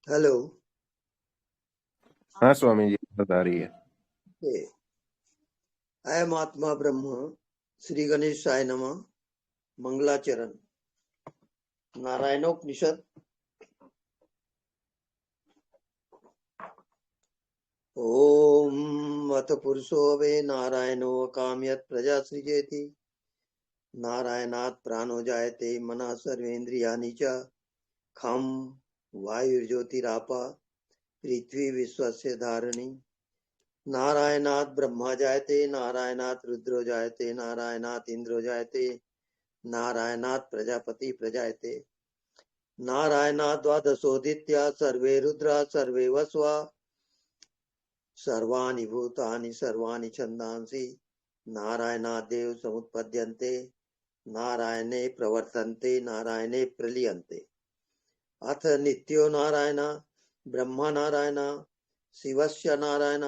Hello. हाँ स्वामी जी, बता रही है। अयम आत्मा ब्रह्म। श्री गणेशाय नमः। मंगलाचरण। नारायणोपनिषद। ओम अथ पुरुषो वे नारायणो कामयत् प्रजा सृजेति। नारायणात् प्राणो जायते मनः सर्वेन्द्रियाणि च। खम वायुर्ज्योतिरापा पृथ्वी विश्वस्य धारिणी। नारायणात् ब्रह्मा जायते नारायणात् रुद्रो जायते नारायणात् इंद्रो जायते नारायणात् प्रजापति प्रजायते। नारायणात् द्वादशोदित्या सर्वे रुद्रा सर्वे वस्वा सर्वाणि भूतानि सर्वाणि छन्दांसि नारायणादेव समुत्पद्यन्ते नारायणे प्रवर्तन्ते नारायणे प्रलीयन्ते। अथ नित्यो नारायण ब्रह्मा नारायण शिवस्य नारायण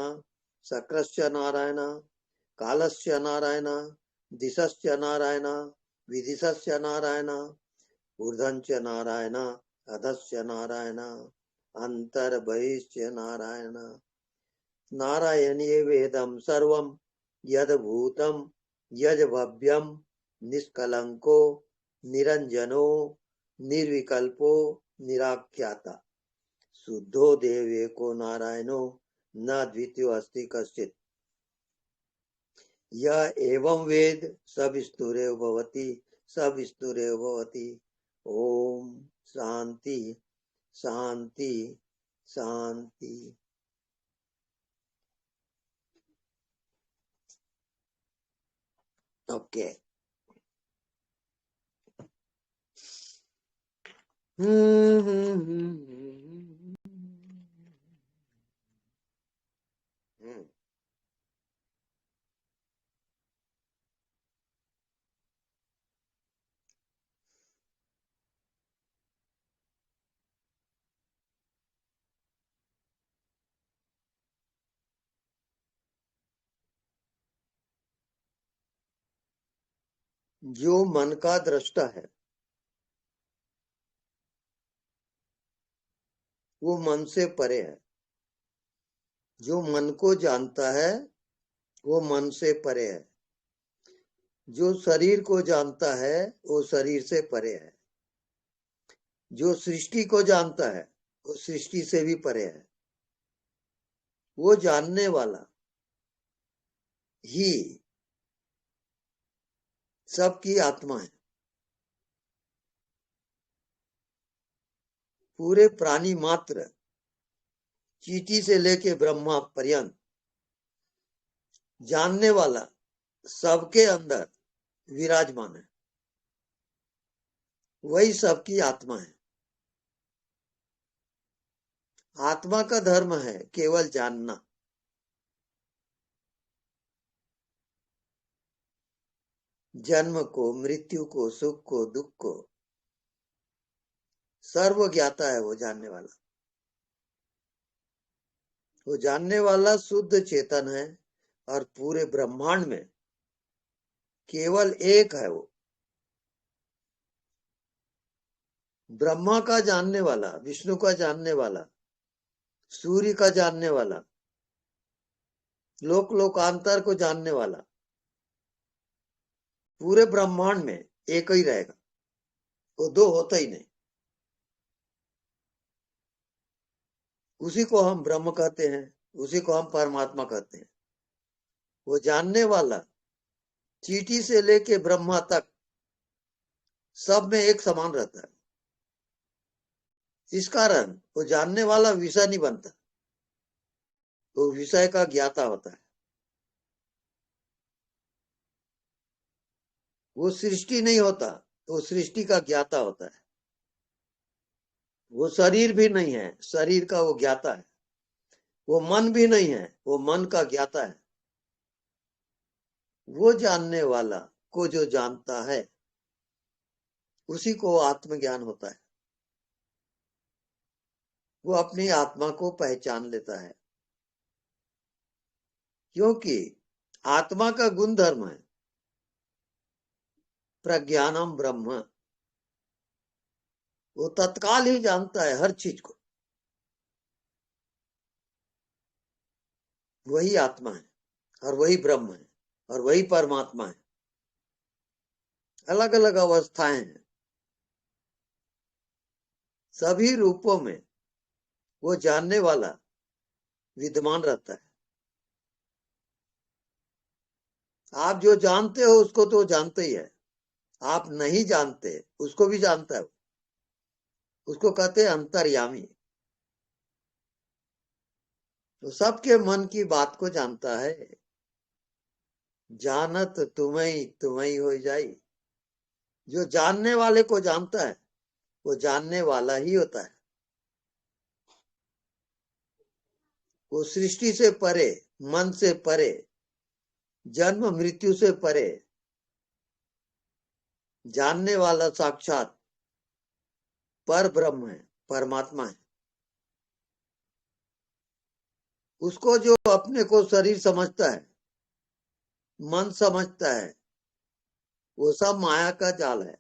शक्रस्य नारायण कालस्य नारायण दिशस्य नारायण विदिशस्य नारायण ऊर्ध्वञ्च नारायण अधस्य नारायण अन्तर्बहिश्च नारायण। नारायणीय वेदं सर्वं यद्भूतं यज्भव्यं निष्कलंको निरंजनो निर्विकल्पो निराख्याता शुद्धो देवेको नारायणो न द्वितीयो अस्ति कश्चित्। यह एवं वेद सविस्तुरेव भवति सविस्तुरेव भवति। ओम शांति शांति शांति। ओके। जो मन का दृष्टा है वो मन से परे है। जो मन को जानता है वो मन से परे है। जो शरीर को जानता है वो शरीर से परे है। जो सृष्टि को जानता है वो सृष्टि से भी परे है। वो जानने वाला ही सबकी आत्मा है। पूरे प्राणी मात्र चींटी से लेके ब्रह्मा पर्यंत जानने वाला सबके अंदर विराजमान है। वही सबकी आत्मा है। आत्मा का धर्म है केवल जानना। जन्म को मृत्यु को सुख को दुख को सर्व ज्ञाता है वो जानने वाला। वो जानने वाला शुद्ध चेतन है और पूरे ब्रह्मांड में केवल एक है। वो ब्रह्मा का जानने वाला, विष्णु का जानने वाला, सूर्य का जानने वाला, लोक लोकांतर को जानने वाला पूरे ब्रह्मांड में एक ही रहेगा। वो दो होता ही नहीं। उसी को हम ब्रह्म कहते हैं, उसी को हम परमात्मा कहते हैं। वो जानने वाला चींटी से लेके ब्रह्मा तक सब में एक समान रहता है। इस कारण वो जानने वाला विषय नहीं बनता, वो विषय का ज्ञाता होता है। वो सृष्टि नहीं होता, वो सृष्टि का ज्ञाता होता है। वो शरीर भी नहीं है, शरीर का वो ज्ञाता है। वो मन भी नहीं है, वो मन का ज्ञाता है। वो जानने वाला को जो जानता है उसी को आत्मज्ञान होता है। वो अपनी आत्मा को पहचान लेता है, क्योंकि आत्मा का गुण धर्म है प्रज्ञानम ब्रह्म। वो तत्काल ही जानता है हर चीज को। वही आत्मा है और वही ब्रह्म है और वही परमात्मा है। अलग अलग अवस्थाएं हैं, सभी रूपों में वो जानने वाला विद्यमान रहता है। आप जो जानते हो उसको तो जानते ही है, आप नहीं जानते उसको भी जानता है। उसको कहते हैं अंतर्यामी। तो सबके मन की बात को जानता है। जानत तुम्हें हो जाई। जो जानने वाले को जानता है वो जानने वाला ही होता है। वो सृष्टि से परे, मन से परे, जन्म मृत्यु से परे, जानने वाला साक्षात पर ब्रह्म है, परमात्मा है। उसको जो अपने को शरीर समझता है, मन समझता है, वो सब माया का जाल है,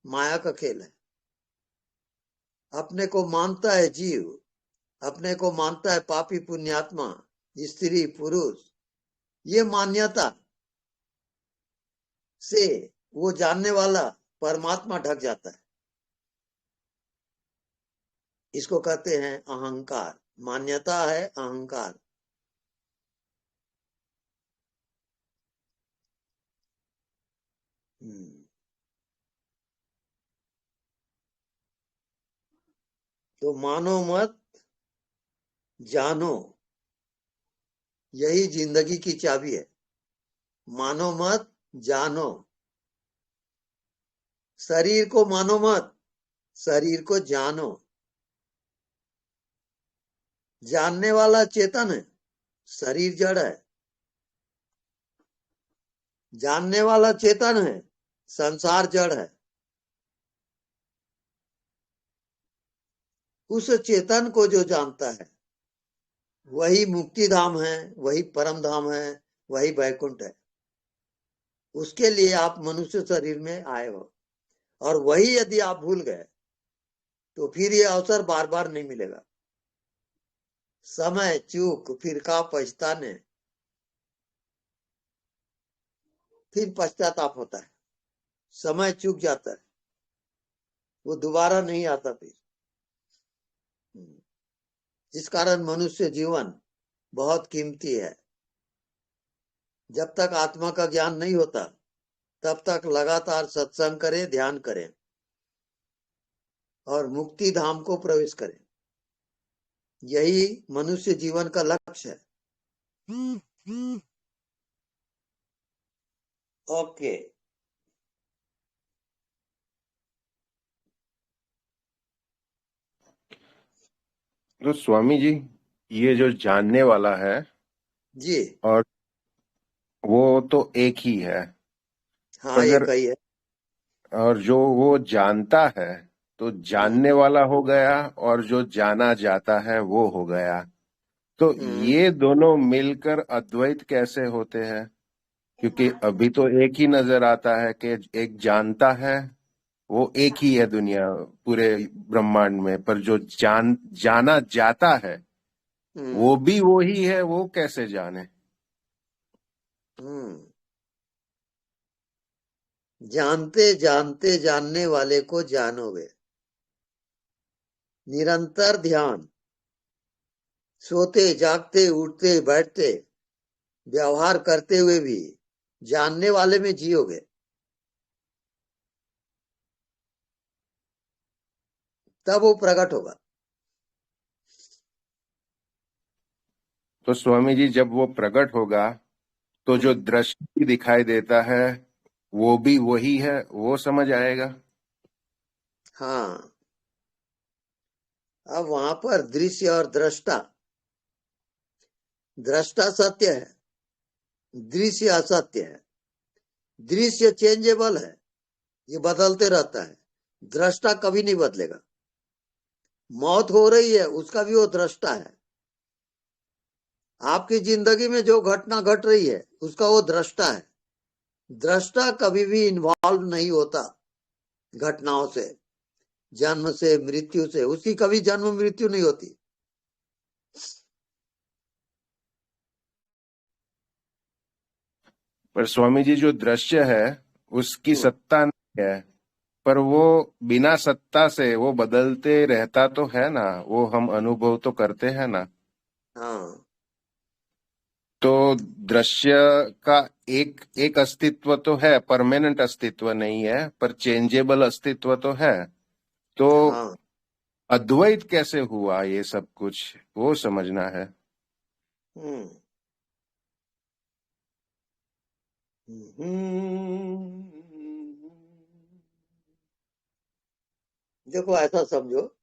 माया का खेल है। अपने को मानता है जीव, अपने को मानता है पापी पुण्यात्मा, स्त्री पुरुष। ये मान्यता से वो जानने वाला परमात्मा ढक जाता है। इसको कहते हैं अहंकार। मान्यता है अहंकार। तो मानो मत जानो, यही जिंदगी की चाबी है। मानो मत जानो। शरीर को मानो मत, शरीर को जानो। जानने वाला चेतन है, शरीर जड़ है। जानने वाला चेतन है, संसार जड़ है। उस चेतन को जो जानता है वही मुक्ति धाम है, वही परम धाम है, वही वैकुंठ है। उसके लिए आप मनुष्य शरीर में आए हो, और वही यदि आप भूल गए तो फिर ये अवसर बार बार नहीं मिलेगा। समय चूक फिर का पछताने, फिर पश्चाताप होता है। समय चूक जाता है, वो दोबारा नहीं आता फिर। जिस कारण मनुष्य जीवन बहुत कीमती है। जब तक आत्मा का ज्ञान नहीं होता तब तक लगातार सत्संग करें, ध्यान करें और मुक्ति धाम को प्रवेश करें। यही मनुष्य जीवन का लक्ष्य है। ओके। तो स्वामी जी, ये जो जानने वाला है जी और वो तो एक ही है। हाँ, अगर एक ही है। और जो वो जानता है तो जानने वाला हो गया, और जो जाना जाता है वो हो गया। तो हम्म, ये दोनों मिलकर अद्वैत कैसे होते हैं? क्योंकि अभी तो एक ही नजर आता है कि एक जानता है, वो एक ही है दुनिया पूरे ब्रह्मांड में, पर जो जाना जाता है हम्म, वो भी वो ही है, वो कैसे जाने? हम्म। जानते जानते जानने वाले को जानोगे। निरंतर ध्यान, सोते जागते उठते बैठते व्यवहार करते हुए भी जानने वाले में जियोगे, तब वो प्रकट होगा। तो स्वामी जी, जब वो प्रकट होगा तो जो दृष्टि दिखाई देता है वो भी वही है, वो समझ आएगा। हाँ, अब वहां पर दृश्य और दृष्टा, दृष्टा सत्य है, दृश्य असत्य है। दृश्य चेंजेबल है, ये बदलते रहता है। दृष्टा कभी नहीं बदलेगा। मौत हो रही है, उसका भी वो दृष्टा है। आपकी जिंदगी में जो घटना घट रही है उसका वो दृष्टा है। दृष्टा कभी भी इन्वॉल्व नहीं होता घटनाओं से, जन्म से मृत्यु से उसकी कभी जन्म मृत्यु नहीं होती। पर स्वामी जी, जो दृश्य है उसकी हम्म, सत्ता नहीं है, पर वो बिना सत्ता से वो बदलते रहता तो है ना, वो हम अनुभव तो करते हैं ना। हाँ। तो दृश्य का एक एक अस्तित्व तो है, परमानेंट अस्तित्व नहीं है, पर चेंजेबल अस्तित्व तो है। तो हाँ। अद्वैत कैसे हुआ, ये सब कुछ वो समझना है। हम्म। हम्म। देखो ऐसा समझो,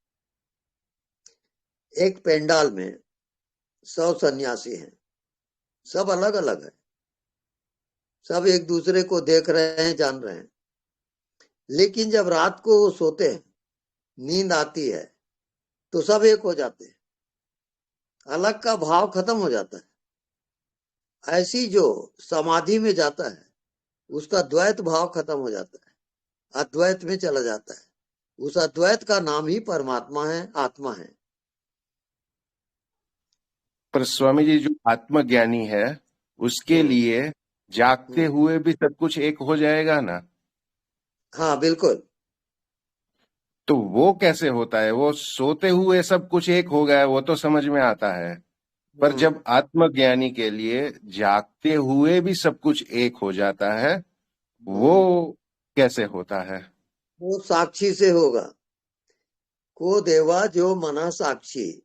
एक पेंडाल में 100 सन्यासी हैं, सब अलग अलग है, सब एक दूसरे को देख रहे हैं, जान रहे हैं। लेकिन जब रात को वो सोते हैं, नींद आती है, तो सब एक हो जाते हैं, अलग का भाव खत्म हो जाता है। ऐसी जो समाधि में जाता है, उसका द्वैत भाव खत्म हो जाता है, अद्वैत में चला जाता है। उस अद्वैत का नाम ही परमात्मा है, आत्मा है। पर स्वामी जी, जो आत्मज्ञानी है उसके हम्म। लिए जागते हम्म। हुए भी सब कुछ एक हो जाएगा ना। हाँ, बिल्कुल। तो वो कैसे होता है? वो सोते हुए सब कुछ एक हो गया है, वो तो समझ में आता है। पर हम्म। जब आत्मज्ञानी के लिए जागते हुए भी सब कुछ एक हो जाता है, वो हम्म। कैसे होता है? वो साक्षी से होगा। को देवा जो मना साक्षी,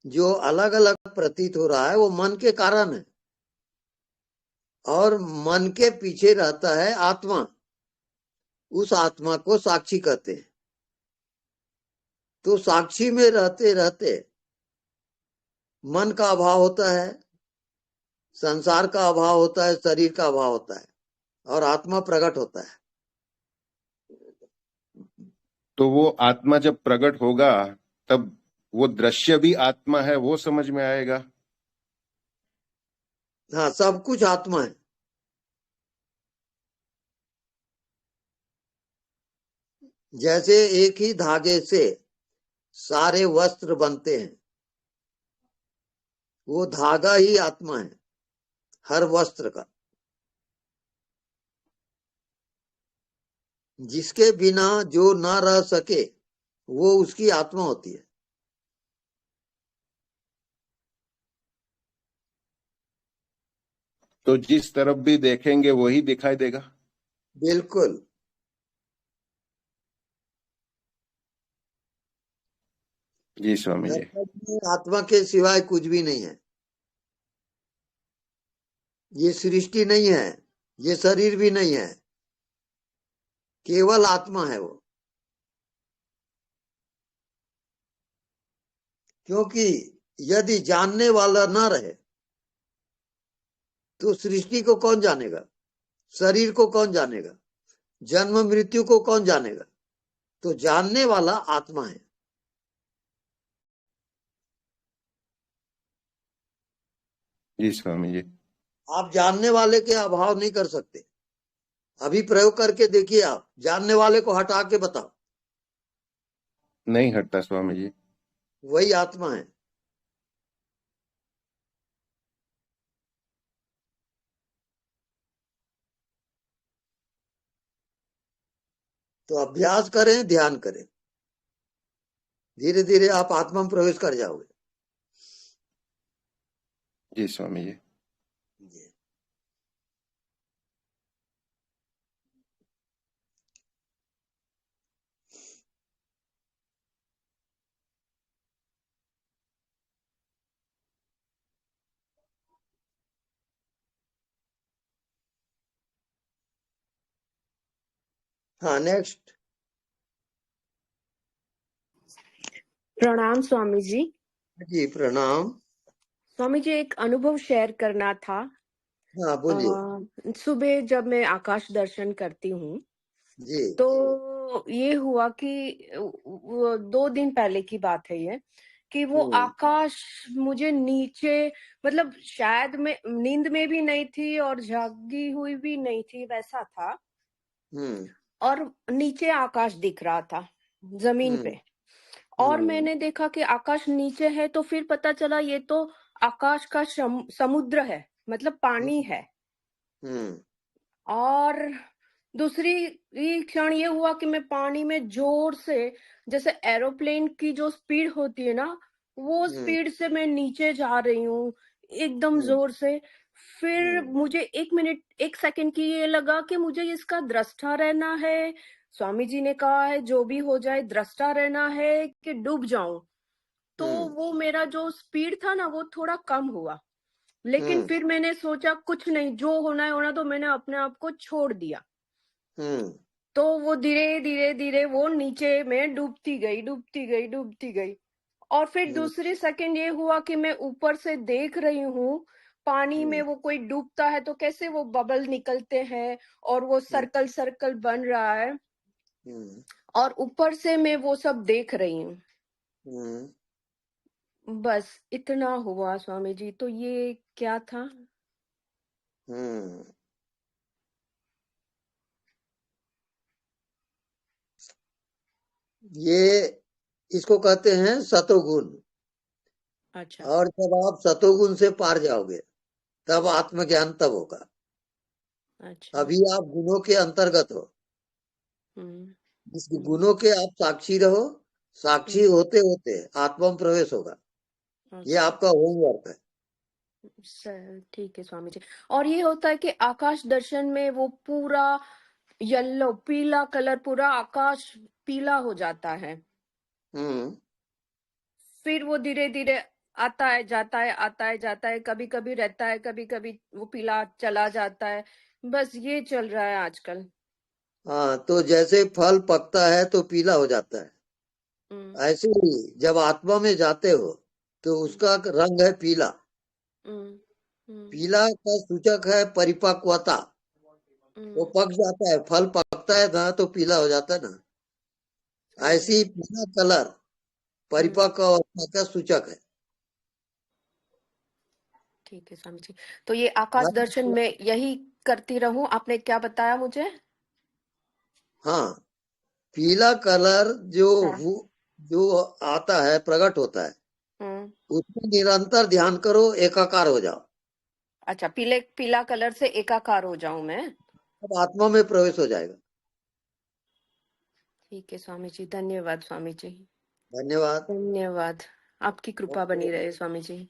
जो अलग अलग प्रतीत हो रहा है वो मन के कारण है, और मन के पीछे रहता है आत्मा। उस आत्मा को साक्षी कहते हैं। तो साक्षी में रहते रहते मन का अभाव होता है, संसार का अभाव होता है, शरीर का अभाव होता है, और आत्मा प्रकट होता है। तो वो आत्मा जब प्रकट होगा, तब वो दृश्य भी आत्मा है, वो समझ में आएगा। हाँ, सब कुछ आत्मा है। जैसे एक ही धागे से सारे वस्त्र बनते हैं, वो धागा ही आत्मा है, हर वस्त्र का। जिसके बिना जो ना रह सके, वो उसकी आत्मा होती है। तो जिस तरफ भी देखेंगे वही दिखाई देगा। बिल्कुल। जी स्वामी जी। जगत में आत्मा के सिवाय कुछ भी नहीं है। ये सृष्टि नहीं है, ये शरीर भी नहीं है, केवल आत्मा है वो। क्योंकि यदि जानने वाला ना रहे, तो सृष्टि को कौन जानेगा, शरीर को कौन जानेगा, जन्म मृत्यु को कौन जानेगा। तो जानने वाला आत्मा है। जी स्वामी जी। आप जानने वाले के अभाव नहीं कर सकते। अभी प्रयोग करके देखिए, आप जानने वाले को हटा के बताओ, नहीं हटता स्वामी जी। वही आत्मा है। तो अभ्यास करें, ध्यान करें, धीरे धीरे आप आत्मा में प्रवेश कर जाओगे। जी स्वामी जी। जी। हाँ, नेक्स्ट। प्रणाम स्वामी जी। जी, प्रणाम। स्वामी जी, एक अनुभव शेयर करना था। हाँ, बोलिए। सुबह जब मैं आकाश दर्शन करती हूँ, जी। तो ये हुआ कि वो 2 दिन पहले की बात है ये, कि वो हम्म। आकाश मुझे नीचे, मतलब शायद मैं नींद में भी नहीं थी और जागी हुई भी नहीं थी, वैसा था। हम्म। और नीचे आकाश दिख रहा था, जमीन हम्म। पे। और हम्म। मैंने देखा कि आकाश नीचे है, तो फिर पता चला ये तो आकाश का समुद्र है, मतलब पानी है। और दूसरी ही क्षण ये हुआ कि मैं पानी में जोर से, जैसे एरोप्लेन की जो स्पीड होती है ना, वो स्पीड से मैं नीचे जा रही हूँ एकदम जोर से। फिर मुझे 1 मिनट 1 सेकंड की ये लगा कि मुझे इसका दृष्टा रहना है। स्वामी जी ने कहा है जो भी हो जाए दृष्टा रहना है कि डूब जाऊं। तो वो मेरा जो स्पीड था ना वो थोड़ा कम हुआ, लेकिन फिर मैंने सोचा कुछ नहीं, जो होना है होना, तो मैंने अपने आप को छोड़ दिया। तो वो धीरे धीरे धीरे वो नीचे में डूबती गई डूबती गई डूबती गई। और फिर दूसरी सेकंड ये हुआ कि मैं ऊपर से देख रही हूँ पानी में वो कोई डूबता है तो कैसे वो बबल निकलते हैं और वो सर्कल सर्कल बन रहा है, और ऊपर से मैं वो सब देख रही हूँ। बस इतना हुआ स्वामी जी। तो ये क्या था? ये इसको कहते हैं सतोगुण। अच्छा। और जब आप सतोगुण से पार जाओगे तब आत्मज्ञान तब होगा। अच्छा। अभी आप गुणों के अंतर्गत हो। इस हम्म, गुणों के आप साक्षी रहो। साक्षी होते होते आत्मा में प्रवेश होगा। ये अच्छा। आपका होमवर्क है। सर ठीक है स्वामी जी। और ये होता है कि आकाश दर्शन में वो पूरा येलो पीला कलर, पूरा आकाश पीला हो जाता है। फिर वो धीरे धीरे आता है जाता है, आता है जाता है, कभी कभी रहता है, कभी कभी वो पीला चला जाता है। बस ये चल रहा है आजकल। हाँ, तो जैसे फल पकता है तो पीला हो जाता है, हम्म, ऐसे ही जब आत्मा में जाते हो तो उसका रंग है पीला। हम्म, हम्म, पीला का सूचक है परिपक्वता। वो पक जाता है, फल पकता है ना तो पीला हो जाता है ना। ऐसे ही पीला कलर परिपक्व अवस्था का सूचक है। ठीक है स्वामी जी। तो ये आकाश दर्शन में यही करती रहूं? आपने क्या बताया मुझे? हाँ, पीला कलर जो हाँ। जो आता है, प्रकट होता है, हम्म। उसमें निरंतर ध्यान करो, एकाकार हो जाओ। अच्छा, पीला कलर से एकाकार हो जाऊं मैं? अब आत्मा में प्रवेश हो जाएगा। ठीक है स्वामी जी, धन्यवाद स्वामी जी। धन्यवाद। धन्यवाद। आपकी कृपा बनी रहे स्वामी जी।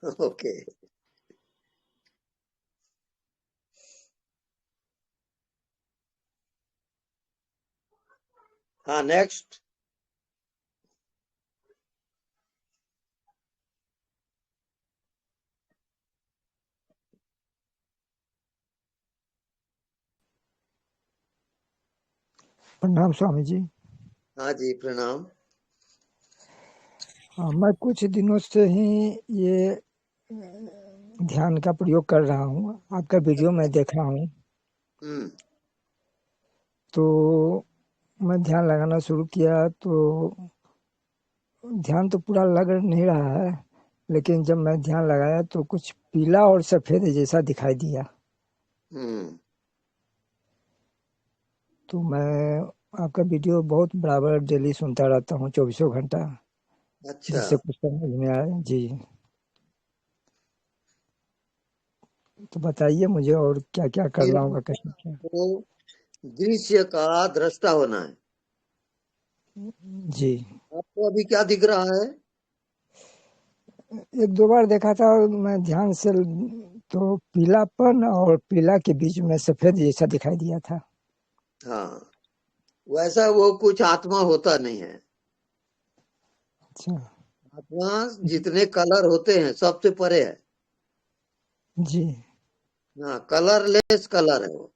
ओके। हाँ, नेक्स्ट। प्रणाम स्वामी जी। हाँ जी, प्रणाम। मैं कुछ दिनों से ही ये ध्यान का प्रयोग कर रहा हूँ। आपका वीडियो मैं देखा हूँ, तो मैं ध्यान लगाना शुरू किया तो ध्यान तो पूरा लग नहीं रहा है, लेकिन जब मैं ध्यान लगाया तो कुछ पीला और सफेद जैसा दिखाई दिया। तो मैं आपका वीडियो बहुत बराबर डेली सुनता रहता हूँ, 24 घंटा, अच्छा, जिससे कुछ समझ में आया जी। तो बताइए मुझे और क्या क्या करना होगा, कैसे क्या? तो दृश्य का दृष्टा होना है। जी, आपको अभी क्या दिख रहा है? एक दो बार देखा था मैं ध्यान से, तो पीलापन और पीला के बीच में सफेद जैसा दिखाई दिया था। हाँ, वैसा वो कुछ आत्मा होता नहीं है। अच्छा आत्मा जितने कलर होते हैं सबसे परे है। जी। हाँ, कलरलेस कलर है वो।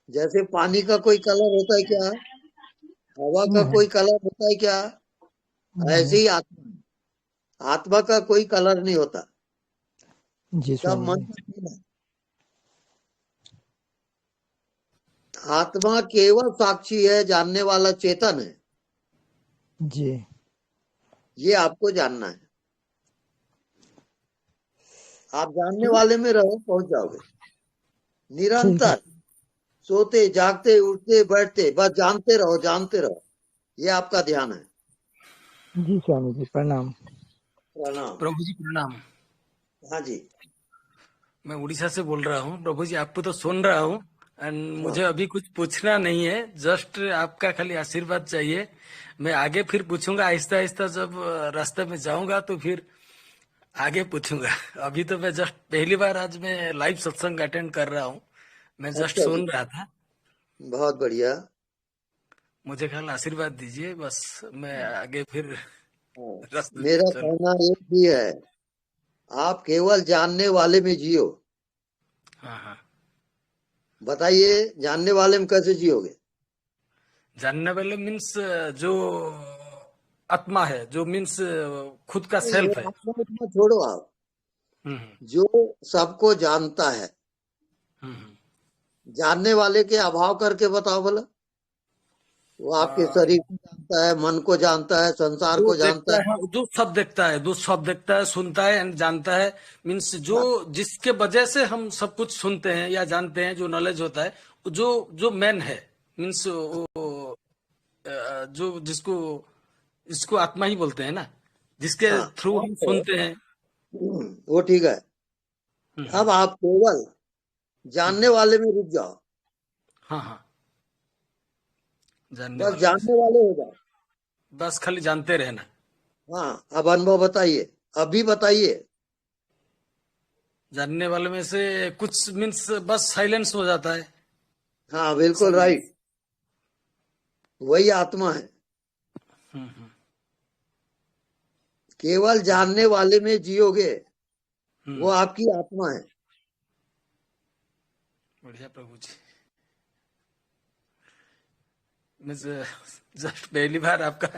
जैसे पानी का कोई कलर होता है क्या? हवा का नहीं कोई कलर होता है क्या? ऐसे नहीं। ही आत्मा, आत्मा का कोई कलर नहीं होता। जी सब स्वामी मन जी। का खेल है। आत्मा केवल साक्षी है, जानने वाला चेतन है। जी ये आपको जानना है। आप जानने तो वाले में रहो, पहुंच जाओगे। ठीक है। निरंतर सोते जागते उठते बैठते बस जानते रहो, जानते रहो। ये आपका ध्यान है। जी स्वामी जी, प्रणाम। प्रणाम। प्रभु जी प्रणाम। हाँ जी। मैं उड़ीसा से बोल रहा हूँ। प्रभु जी, आपको तो सुन रहा हूँ एंड मुझे अभी कुछ पूछना नहीं है, जस्ट आपका खाली आशीर्वाद चाहिए। मैं आगे फिर पूछूंगा आहिस्ता आहिस्ता, जब रास्ते में जाऊंगा तो फिर आगे पूछूंगा। अभी तो मैं जस्ट पहली बार आज मैं लाइव सत्संग अटेंड कर रहा हूँ, मैं जस्ट अच्छा जी, सुन रहा था। बहुत बढ़िया। मुझे खाली आशीर्वाद दीजिए, बस मैं आगे फिर हाँ, रास्ते में मेरा चलूं। कहना एक भी है, आप केवल जानने वाले में जियो। हाँ हाँ, बताइए, जानने वाले में कैसे जियोगे? जानने वाले मीन्स जो आत्मा है, जो मीन्स खुद का नहीं, सेल्फ वो है। आत्मा उतना छोड़ो आप, हम्म जो सबको जानता है। हम्म जानने वाले के अभाव करके बताओ भला। वो आपके हम्म। शरीर को जानता है, मन को जानता है, संसार जो को जानता देखता है। है, जो सब देखता है, जो सब देखता है, सुनता है एंड जानता है, मीन्स जो हाँ, जिसके वजह से हम सब कुछ सुनते हैं या जानते हैं, जो नॉलेज होता है, जो जो मैन है, मीन्स जो जिसको इसको आत्मा ही बोलते हैं ना, जिसके हाँ, थ्रू हम आप सुनते हैं। वो ठीक है। अब हम्म। आप केवल जानने हम्म। वाले में रुक जाओ, हाँ हाँ, जानने बस वाले में से जानने वाले हो जाओ। बस खाली जानते रहना। हाँ, अब अनुभव बताइए, अभी बताइए। जानने वाले में से कुछ मीन्स बस साइलेंस हो जाता है। हाँ, बिल्कुल साइलेंस। राइट, वही आत्मा है। हम्म। केवल जानने वाले में जियोगे, वो हम्म। आपकी आत्मा है। बढ़िया प्रभु जी, मैं जस्ट पहली बार आपका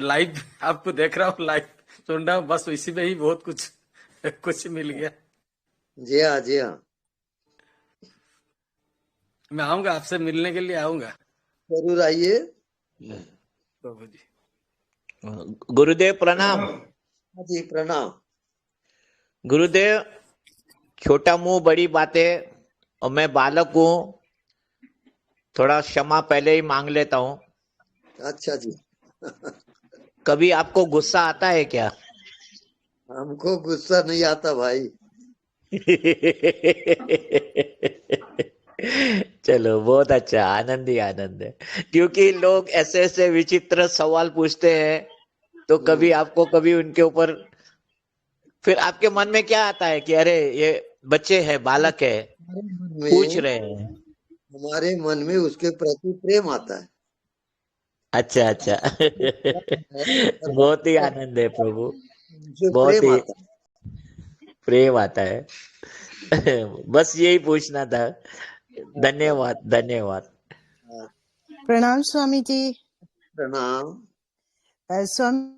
लाइव आपको देख रहा हूँ, लाइव सुन रहा हूँ, बस इसी में ही बहुत कुछ कुछ मिल गया। जी हाँ, जी हाँ, मैं आऊंगा, आपसे मिलने के लिए आऊंगा जरूर आइए। प्रभु जी। गुरुदेव प्रणाम। हाँ जी, प्रणाम। गुरुदेव, छोटा मुंह बड़ी बातें, और मैं बालक हूँ, थोड़ा क्षमा पहले ही मांग लेता हूँ। अच्छा जी। कभी आपको गुस्सा आता है क्या? हमको गुस्सा नहीं आता भाई। चलो, बहुत अच्छा, आनंद ही आनंद है। क्योंकि लोग ऐसे ऐसे विचित्र सवाल पूछते हैं, तो कभी आपको कभी उनके ऊपर, फिर आपके मन में क्या आता है कि अरे ये बच्चे हैं, बालक है, पूछ रहे हैं। हमारे मन में उसके प्रति प्रेम आता है। अच्छा अच्छा। बहुत ही आनंद है प्रभु, उनसे बहुत प्रेम ही आता है। प्रेम आता है। बस यही पूछना था। धन्यवाद धन्यवाद। प्रणाम स्वामी जी। प्रणाम। स्वामी,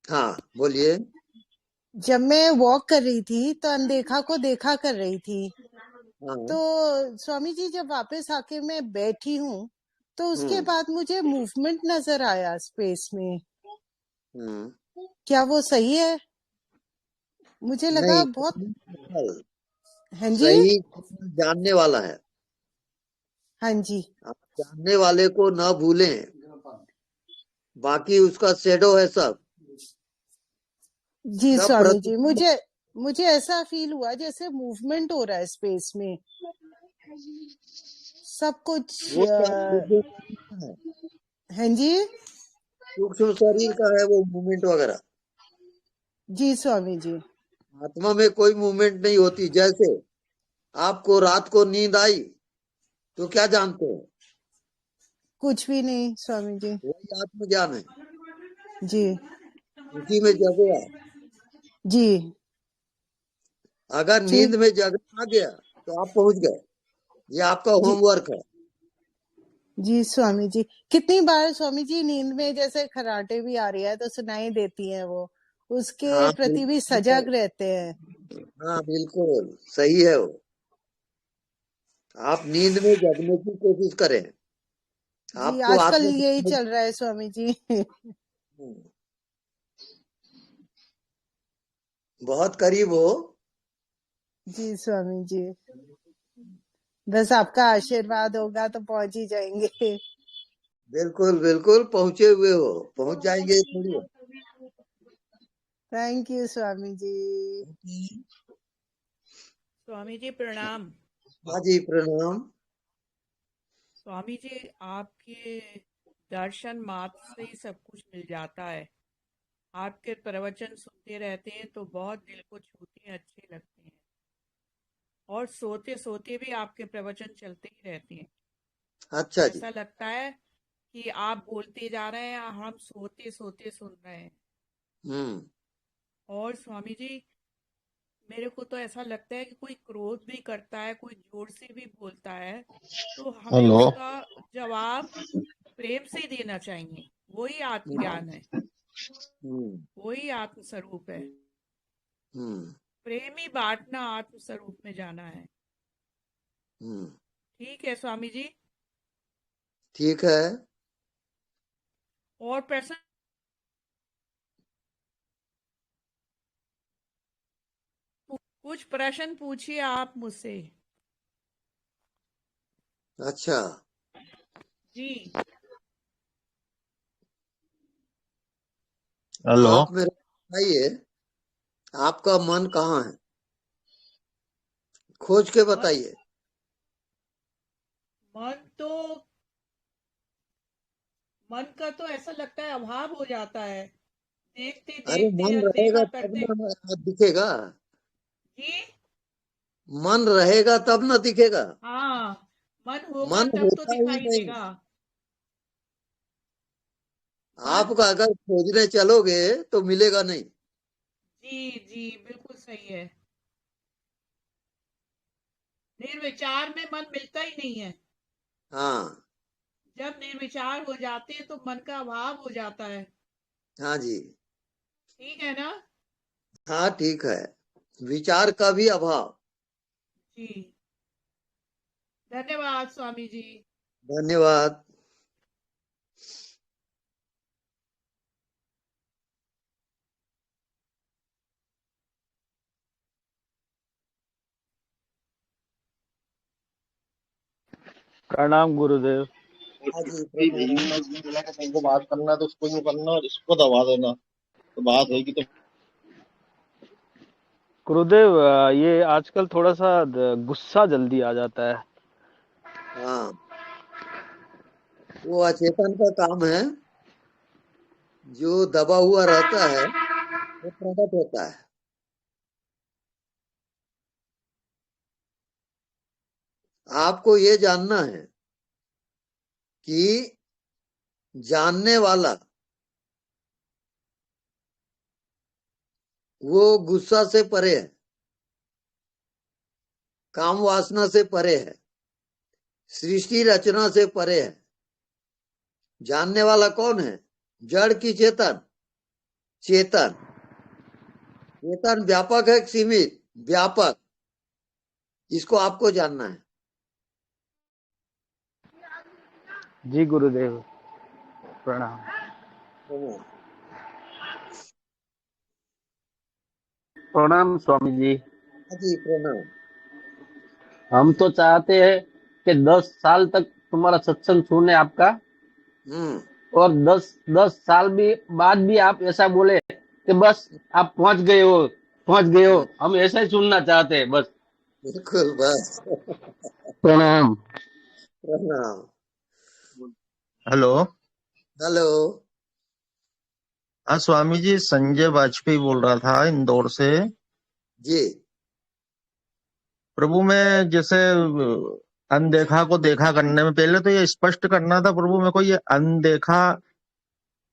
हाँ, बोलिए। जब मैं वॉक कर रही थी तो अनदेखा को देखा कर रही थी, हाँ, तो स्वामी जी जब वापस आके मैं बैठी हूँ तो उसके बाद मुझे मूवमेंट नजर आया स्पेस में। क्या वो सही है? मुझे लगा नहीं, बहुत। हाँ जी, सही जानने वाला है। हाँ जी, आप जानने वाले को न भूलें, बाकी उसका शेडो है सब। जी सब स्वामी जी, प्रतिबिंब। मुझे ऐसा फील हुआ जैसे मूवमेंट हो रहा है स्पेस में, सब कुछ। वो सब सूक्ष्म है, हाँ जी, सूक्ष्म शरीर का है वो मूवमेंट वगैरह। जी स्वामी जी। आत्मा में कोई मूवमेंट नहीं होती। जैसे आपको रात को नींद आई तो क्या जानते हो? कुछ भी नहीं स्वामी जी। वही आत्मज्ञान है, जी उसी में जगो आप। जी, अगर ठीक। नींद में जगना आ गया तो आप पहुंच गए। ये आपका जी होमवर्क है। जी स्वामी जी, कितनी बार स्वामी जी नींद में जैसे खराटे भी आ रही है तो सुनाई देती है, वो उसके हाँ प्रति भी सजग बिल्कुल, रहते हैं। हाँ बिल्कुल सही है वो। आप नींद में जगने की कोशिश करें, जी, आपको आजकल आत्म यही चल रहा है स्वामी जी। बहुत करीब हो। जी स्वामी जी, बस आपका आशीर्वाद होगा तो पहुंच ही जाएंगे। बिल्कुल बिल्कुल पहुंचे हुए हो, पहुंच जाएंगे थोड़ी। थैंक यू स्वामी जी। स्वामी जी प्रणाम। हाँ जी प्रणाम। स्वामी जी आपके दर्शन मात्र से ही सब कुछ मिल जाता है। आपके प्रवचन सुनते रहते हैं तो बहुत दिल को छूते हैं, अच्छे लगते हैं, और सोते सोते भी आपके प्रवचन चलते ही रहते हैं। अच्छा जी। ऐसा लगता है कि आप बोलते जा रहे हैं, हम सोते सोते सुन रहे हैं। और स्वामी जी मेरे को तो ऐसा लगता है कि कोई क्रोध भी करता है, कोई जोर से भी बोलता है, तो हमें उसका जवाब प्रेम से देना चाहिए। वही आत्मज्ञान है, वही आत्म स्वरूप है। प्रेम ही बांटना, आत्म स्वरूप में जाना है। ठीक है स्वामी जी। ठीक है। और प्रश्न? कुछ प्रश्न पूछिए आप मुझसे। अच्छा जी। हेलो। आप मेरे बताइए, आपका मन कहाँ है? खोज के बताइए। मन का तो ऐसा लगता है अभाव हो जाता है, देखते अरे देखते मन अनदेखा रहेगा तब करते। ना दिखेगा। जी मन रहेगा तब ना दिखेगा। हाँ, मन होगा मन तब तो होता ही दिखाई नहीं। देगा। आपका अगर खोजने चलोगे तो मिलेगा नहीं। जी जी बिल्कुल सही है। निर्विचार में मन मिलता ही नहीं है। हाँ जब निर्विचार हो जाते हैं तो मन का अभाव हो जाता है। हाँ जी। ठीक है ना? हाँ ठीक है, विचार का भी अभाव। जी धन्यवाद स्वामी जी। धन्यवाद। प्रणाम गुरुदेव। हाँ जी प्रणाम। को बात करना है तो उसको यूं करना और इसको दबा देना, तो बात होगी। तो गुरुदेव ये आजकल थोड़ा सा गुस्सा जल्दी आ जाता है। हाँ वो अचेतन का काम है, जो दबा हुआ रहता है वो प्रकट होता है। आपको ये जानना है कि जानने वाला वो गुस्सा से परे है, काम वासना से परे है, सृष्टि रचना से परे है। जानने वाला कौन है? जड़ की चेतन? चेतन। चेतन व्यापक है सीमित? व्यापक। इसको आपको जानना है। जी गुरुदेव प्रणाम। प्रणाम स्वामी जी। जी प्रणाम। हम तो चाहते हैं कि 10 साल तक तुम्हारा सत्संग सुने आपका, और 10 साल भी बाद भी आप ऐसा बोले कि बस आप पहुंच गए हो। हम ऐसा ही सुनना चाहते हैं बस। बिल्कुल बस। प्रणाम। प्रणाम। हेलो। हेलो। हाँ स्वामी जी, संजय वाजपेयी बोल रहा था इंदौर से। जी। प्रभु में जैसे अनदेखा को देखा करने में, पहले तो ये स्पष्ट करना था प्रभु में को, ये अनदेखा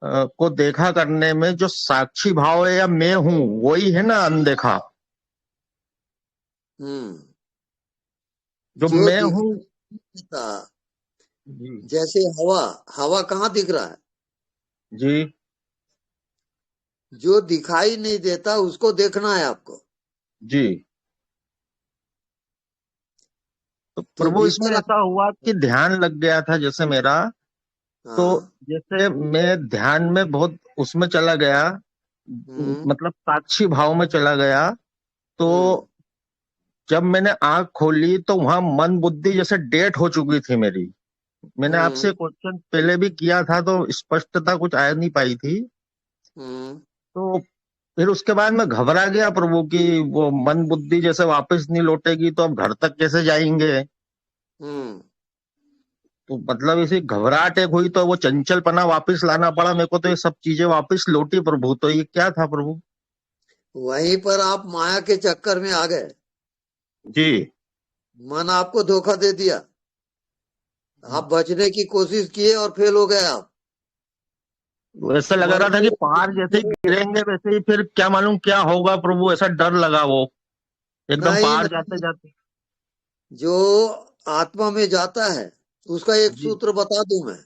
को देखा करने में जो साक्षी भाव है या मैं हूं, वही है ना अनदेखा? जो मैं हूं। जैसे हवा, हवा कहाँ दिख रहा है? जी। जो दिखाई नहीं देता उसको देखना है आपको। जी। तो प्रभु इसमें ऐसा हुआ कि ध्यान लग गया था जैसे मेरा, तो जैसे मैं ध्यान में बहुत उसमें चला गया, मतलब साक्षी भाव में चला गया। तो जब मैंने आंख खोली तो वहां मन बुद्धि जैसे डेट हो चुकी थी मेरी। मैंने आपसे क्वेश्चन पहले भी किया था तो स्पष्टता कुछ आ नहीं पाई थी। तो फिर उसके बाद मैं घबरा गया प्रभु कि वो मन बुद्धि जैसे वापस नहीं लौटेगी तो अब घर तक कैसे जाएंगे। तो मतलब इसी घबराहट एक हुई तो वो चंचलपना वापस लाना पड़ा मेरे को, तो ये सब चीजें वापस लौटी प्रभु। तो ये क्या था प्रभु? वहीं पर आप माया के चक्कर में आ गए जी। मन आपको धोखा दे दिया, आप बचने की कोशिश किए और फेल हो गए आप। वैसे लग रहा था कि पहाड़ जैसे ही गिरेंगे वैसे ही फिर क्या मालूम क्या होगा प्रभु, ऐसा डर लगा वो एकदम पहाड़ जाते जाते। जो आत्मा में जाता है उसका एक सूत्र बता दूं मैं,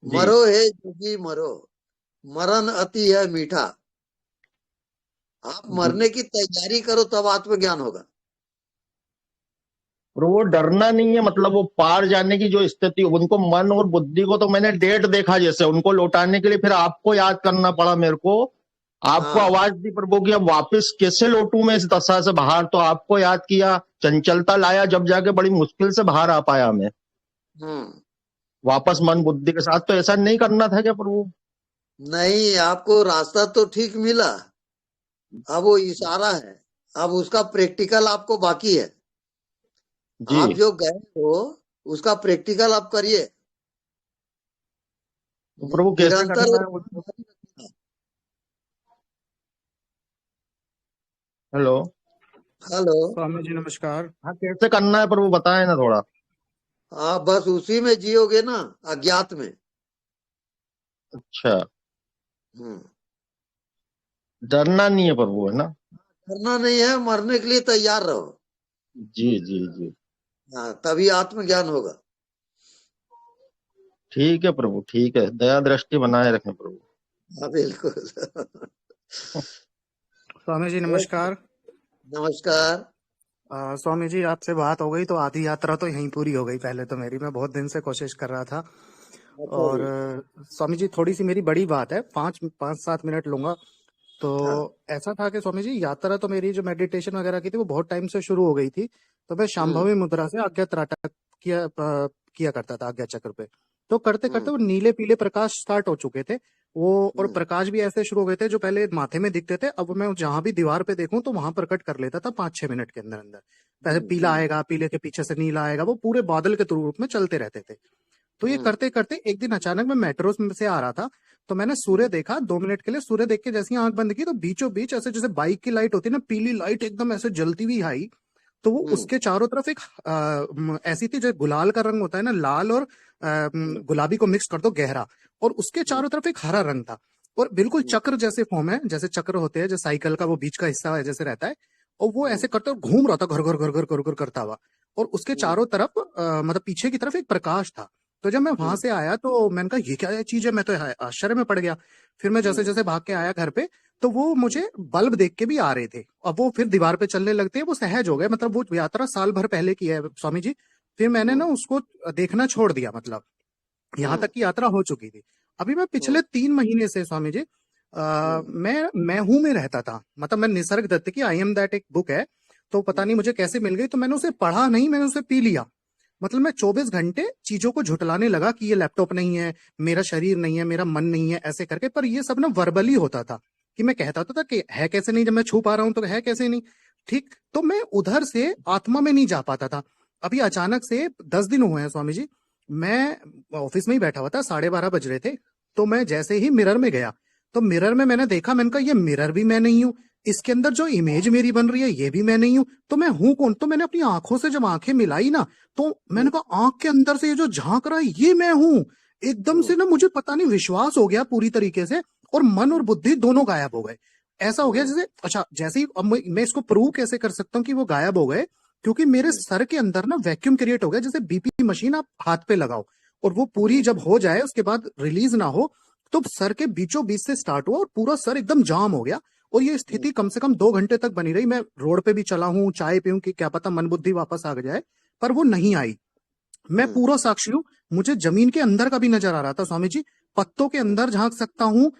मरो है जोगी मरो, मरण अति है मीठा। आप मरने की तैयारी करो तब आत्मज्ञान होगा। और वो डरना नहीं है, मतलब वो पार जाने की जो स्थिति, उनको मन और बुद्धि को तो मैंने डेट देखा, जैसे उनको लौटाने के लिए फिर आपको याद करना पड़ा मेरे को, आपको आवाज दी प्रभु कि अब वापस कैसे लौटूं मैं इस दशा से बाहर। तो आपको याद किया, चंचलता लाया, जब जाके बड़ी मुश्किल से बाहर आ पाया मैं वापस मन बुद्धि के साथ। तो ऐसा नहीं करना था क्या प्रभु? नहीं, आपको रास्ता तो ठीक मिला, अब वो इशारा है, अब उसका प्रैक्टिकल आपको बाकी है। आप जो गए हो उसका प्रैक्टिकल आप करिए। तो प्रभु कैसे करना है? हेलो हेलो स्वामी जी नमस्कार। हाँ, कैसे करना है प्रभु बताए ना थोड़ा। हाँ, बस उसी में जियोगे ना, अज्ञात में। अच्छा, डरना नहीं है प्रभु, है ना? डरना नहीं है, मरने के लिए तैयार रहो। जी जी जी। हाँ, तभी आत्मज्ञान होगा। ठीक है प्रभु, ठीक है, दया दृष्टि बनाए रखें प्रभु। हाँ बिल्कुल। स्वामी जी नमस्कार। नमस्कार। स्वामी जी आपसे बात हो गई तो आधी यात्रा तो यहीं पूरी हो गई। पहले तो मेरी, मैं बहुत दिन से कोशिश कर रहा था। और स्वामी जी थोड़ी सी मेरी बड़ी बात है, 5-7 मिनट लूंगा। तो ऐसा था कि स्वामी जी यात्रा तो मेरी जो मेडिटेशन वगैरह की थी वो बहुत टाइम से शुरू हो गई थी। तो मैं शांभवी मुद्रा से आज्ञा त्राटक किया करता था आज्ञा चक्र पे। तो करते करते वो नीले पीले प्रकाश स्टार्ट हो चुके थे वो, और प्रकाश भी ऐसे शुरू हो गए थे जो पहले माथे में दिखते थे, अब मैं जहां भी दीवार पे देखूं तो वहां प्रकट कर लेता था 5-6 मिनट के अंदर अंदर। पहले पीला आएगा, पीले के पीछे से नीला आएगा, वो पूरे बादल के रूप में चलते रहते थे। तो ये करते करते एक दिन अचानक मैं मेट्रो से आ रहा था, तो मैंने सूर्य देखा 2 मिनट के लिए। सूर्य देख के जैसे ही आंख बंद की तो बीचों बीच ऐसे जैसे बाइक की लाइट होती है ना, पीली लाइट एकदम ऐसे जलती हुई आई। तो वो उसके चारों तरफ एक ऐसी थी जो गुलाल का रंग होता है ना, लाल और गुलाबी को मिक्स कर दो गहरा, और उसके चारों तरफ एक हरा रंग था, और बिल्कुल चक्र जैसे फॉर्म है, जैसे चक्र होते हैं जो साइकिल का वो बीच का हिस्सा है जैसे रहता है, और वो ऐसे करते घूम रहा था घर घर घर घर घर घर करता हुआ, और उसके चारों तरफ मतलब पीछे की तरफ एक प्रकाश था। तो जब मैं वहां से आया तो मैंने कहा ये क्या चीज है, मैं तो आश्चर्य में पड़ गया। फिर मैं जैसे जैसे भाग के आया घर पे तो वो मुझे बल्ब देख के भी आ रहे थे, अब वो फिर दीवार पे चलने लगते हैं, वो सहज हो गए। मतलब वो यात्रा साल भर पहले की है स्वामी जी। फिर मैंने ना उसको देखना छोड़ दिया, मतलब यहाँ तक की यात्रा हो चुकी थी। अभी मैं पिछले 3 महीने से स्वामी जी मैं हूं में रहता था, मतलब मैं निसर्ग दत्त की आई एम दैट एक बुक है, तो पता नहीं मुझे कैसे मिल गई, तो मैंने उसे पढ़ा नहीं, मैंने उसे पी लिया। मतलब मैं 24 घंटे चीजों को झुटलाने लगा कि ये लैपटॉप नहीं है, मेरा शरीर नहीं है, मेरा मन नहीं है, ऐसे करके। पर ये सब ना वर्बली होता था कि मैं कहता था कि है कैसे नहीं, जब मैं छू पा रहा हूं तो है कैसे नहीं, ठीक। तो मैं उधर से आत्मा में नहीं जा पाता था। अभी अचानक से 10 दिन हुए हैं स्वामी जी, मैं ऑफिस में ही बैठा हुआ था, 12:30 बज रहे थे, तो मैं जैसे ही मिरर में गया तो मिरर में मैंने देखा, मैंने कहा ये मिरर भी मैं नहीं हूं, इसके अंदर जो इमेज मेरी बन रही है ये भी मैं नहीं हूं, तो मैं हूं कौन? तो मैंने अपनी आंखों से जब आंखें मिलाई ना, तो मैंने कहा आंख के अंदर से ये जो झांक रहा है ये मैं हूं। एकदम से ना मुझे पता नहीं विश्वास हो गया पूरी तरीके से, और मन और बुद्धि दोनों गायब हो गए। ऐसा हो गया जैसे, अच्छा जैसे ही अब मैं इसको प्रूव कैसे कर सकता हूँ कि वो गायब हो गए, क्योंकि मेरे सर के अंदर ना वैक्यूम क्रिएट हो गया, जैसे बीपी मशीन आप हाथ पे लगाओ और वो पूरी जब हो जाए उसके बाद रिलीज ना हो, तो सर के बीचों बीच से स्टार्ट हुआ और पूरा सर एकदम जाम हो गया। और ये स्थिति कम से कम 2 घंटे तक बनी रही। मैं रोड पे भी चला हूं, चाय पीऊं कि क्या पता मन बुद्धि वापस आ जाए, पर वो नहीं आई। मैं पूरा साक्षी हूं, मुझे जमीन के अंदर का भी नजर आ रहा था स्वामी जी, पत्तों के अंदर झांक सकता हूँ,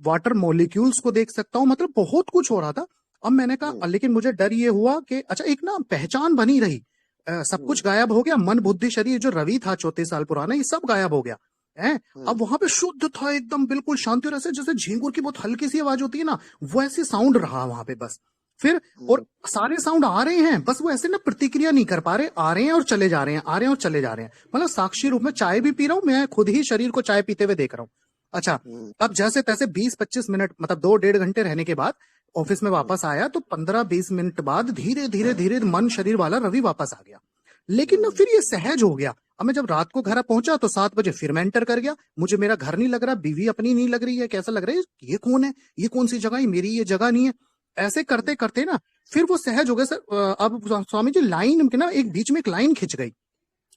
वाटर मॉलिक्यूल्स को देख सकता हूँ, मतलब बहुत कुछ हो रहा था। अब मैंने कहा लेकिन मुझे डर ये हुआ कि अच्छा एक ना पहचान बनी रही, सब कुछ गायब हो गया, मन बुद्धि शरीर जो रवि था 34 साल पुराना, ये सब गायब हो गया। है। अब वहां पे शुद्ध था एकदम, बिल्कुल शांति, और ऐसे जैसे झींगुर की बहुत हल्की सी आवाज होती है ना, वैसे साउंड रहा वहां पे बस। फिर और सारे साउंड आ रहे हैं, बस वो ऐसे ना प्रतिक्रिया नहीं कर पा रहे, आ रहे हैं और चले जा रहे हैं, आ रहे हैं और चले जा रहे हैं, मतलब साक्षी रूप में। चाय भी पी रहा हूँ मैं, खुद ही शरीर को चाय पीते हुए देख रहा हूँ। अच्छा, अब जैसे तैसे 20-25 मिनट, मतलब 2-1.5 घंटे रहने के बाद ऑफिस में वापस आया, तो 15-20 मिनट बाद धीरे धीरे धीरे मन शरीर वाला रवि वापस आ गया। लेकिन ना फिर ये सहज हो गया। अब मैं जब रात को घर पहुंचा तो 7 बजे फिर मैं एंटर कर गया। मुझे मेरा घर नहीं लग रहा, बीवी अपनी नहीं लग रही है, कैसा लग रहा है, ये कौन है, ये कौन सी जगह है, मेरी ये जगह नहीं है। ऐसे करते करते ना फिर वो सहज हो गया सर। अब स्वामी जी लाइन के ना एक बीच में एक लाइन खिंच गई।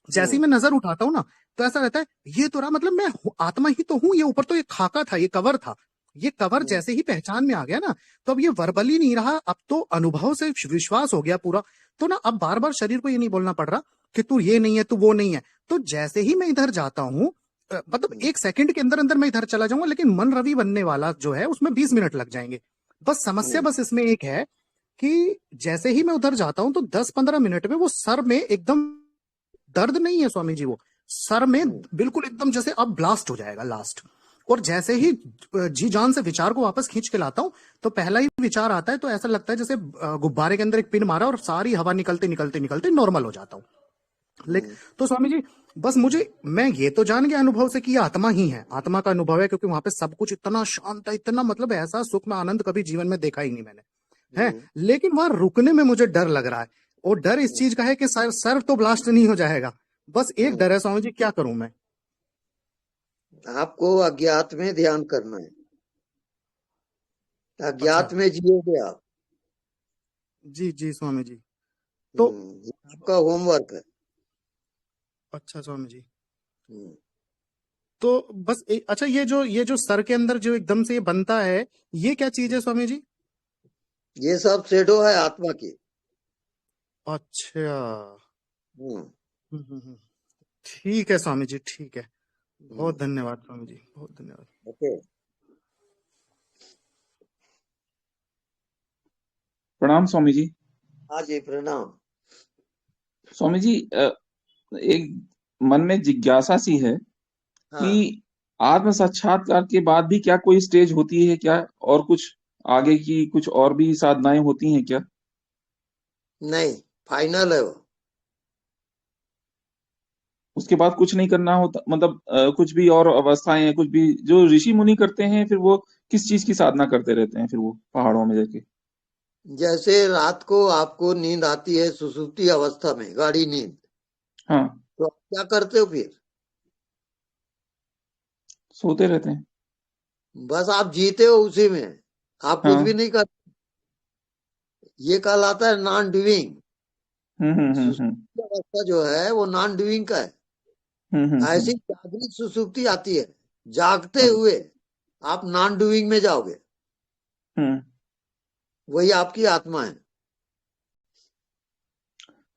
जैसे ही मैं नजर उठाता हूँ ना, तो ऐसा रहता है ये तो रहा, मतलब मैं आत्मा ही तो हूँ, ये ऊपर तो एक खाका था, ये कवर था। ये कवर जैसे ही पहचान में आ गया ना, तो अब ये वर्बली नहीं रहा, अब तो अनुभव से विश्वास हो गया पूरा। तो ना अब बार बार शरीर को ये नहीं बोलना पड़ रहा कि तू ये नहीं है, तू वो नहीं है। तो जैसे ही मैं इधर जाता हूँ, मतलब 1 सेकंड के अंदर अंदर मैं इधर चला जाऊंगा, लेकिन मन रवि बनने वाला जो है उसमें 20 मिनट लग जाएंगे। बस समस्या बस इसमें एक है कि जैसे ही मैं उधर जाता हूं तो 10-15 मिनट में वो सर में एकदम दर्द नहीं है स्वामी जी, वो सर में बिल्कुल एकदम जैसे अब ब्लास्ट हो जाएगा लास्ट। और जैसे ही जी जान से विचार को वापस खींच के लाता हूं, तो पहला ही विचार आता है तो ऐसा लगता है जैसे गुब्बारे के अंदर एक पिन मारा और सारी हवा निकलते निकलते निकलते नॉर्मल हो जाता हूं। लेकिन तो स्वामी जी बस मैं ये तो जान गया अनुभव से कि ये आत्मा ही है, आत्मा का अनुभव है, क्योंकि वहां पे सब कुछ इतना शांत है, इतना मतलब ऐसा सुख में आनंद कभी जीवन में देखा ही नहीं मैंने, है। लेकिन वहां रुकने में मुझे डर लग रहा है, और डर इस चीज का है कि सर तो ब्लास्ट नहीं हो जाएगा। बस एक डर है स्वामी जी, क्या करूं मैं? आपको अज्ञात में ध्यान करना है, अज्ञात में जियोगे आप। जी जी स्वामी जी, तो आपका होमवर्क है। अच्छा स्वामी जी, तो बस अच्छा, ये जो सर के अंदर जो एकदम से ये बनता है, ये क्या चीज है स्वामी जी? ये सब शेडो है आत्मा की। अच्छा, ठीक है स्वामी जी, ठीक है। बहुत धन्यवाद स्वामी जी, बहुत धन्यवाद। ओके, प्रणाम स्वामी जी। हाँ जी प्रणाम। स्वामी जी, एक मन में जिज्ञासा सी है कि आत्म साक्षात्कार के बाद भी क्या कोई स्टेज होती है क्या, और कुछ आगे की कुछ और भी साधनाएं होती हैं क्या? नहीं, फाइनल है वो। उसके बाद कुछ नहीं करना होता, मतलब कुछ भी और अवस्थाएं हैं, कुछ भी जो ऋषि मुनि करते हैं, फिर वो किस चीज की साधना करते रहते हैं फिर वो पहाड़ों में जाके? जैसे रात को आपको नींद आती है सुसुप्ति अवस्था में, गाढ़ी नींद, हाँ, तो आप क्या करते हो फिर? सोते रहते हैं। बस आप जीते हो उसी में, आप कुछ भी नहीं करते। ये कहलाता है नॉन डूइंग। सुसुप्ति अवस्था जो है वो नॉन डूइंग का है। ऐसी जागृत सुसुप्ति आती है, जागते हुए आप नॉन डूइंग में जाओगे, वही आपकी आत्मा है।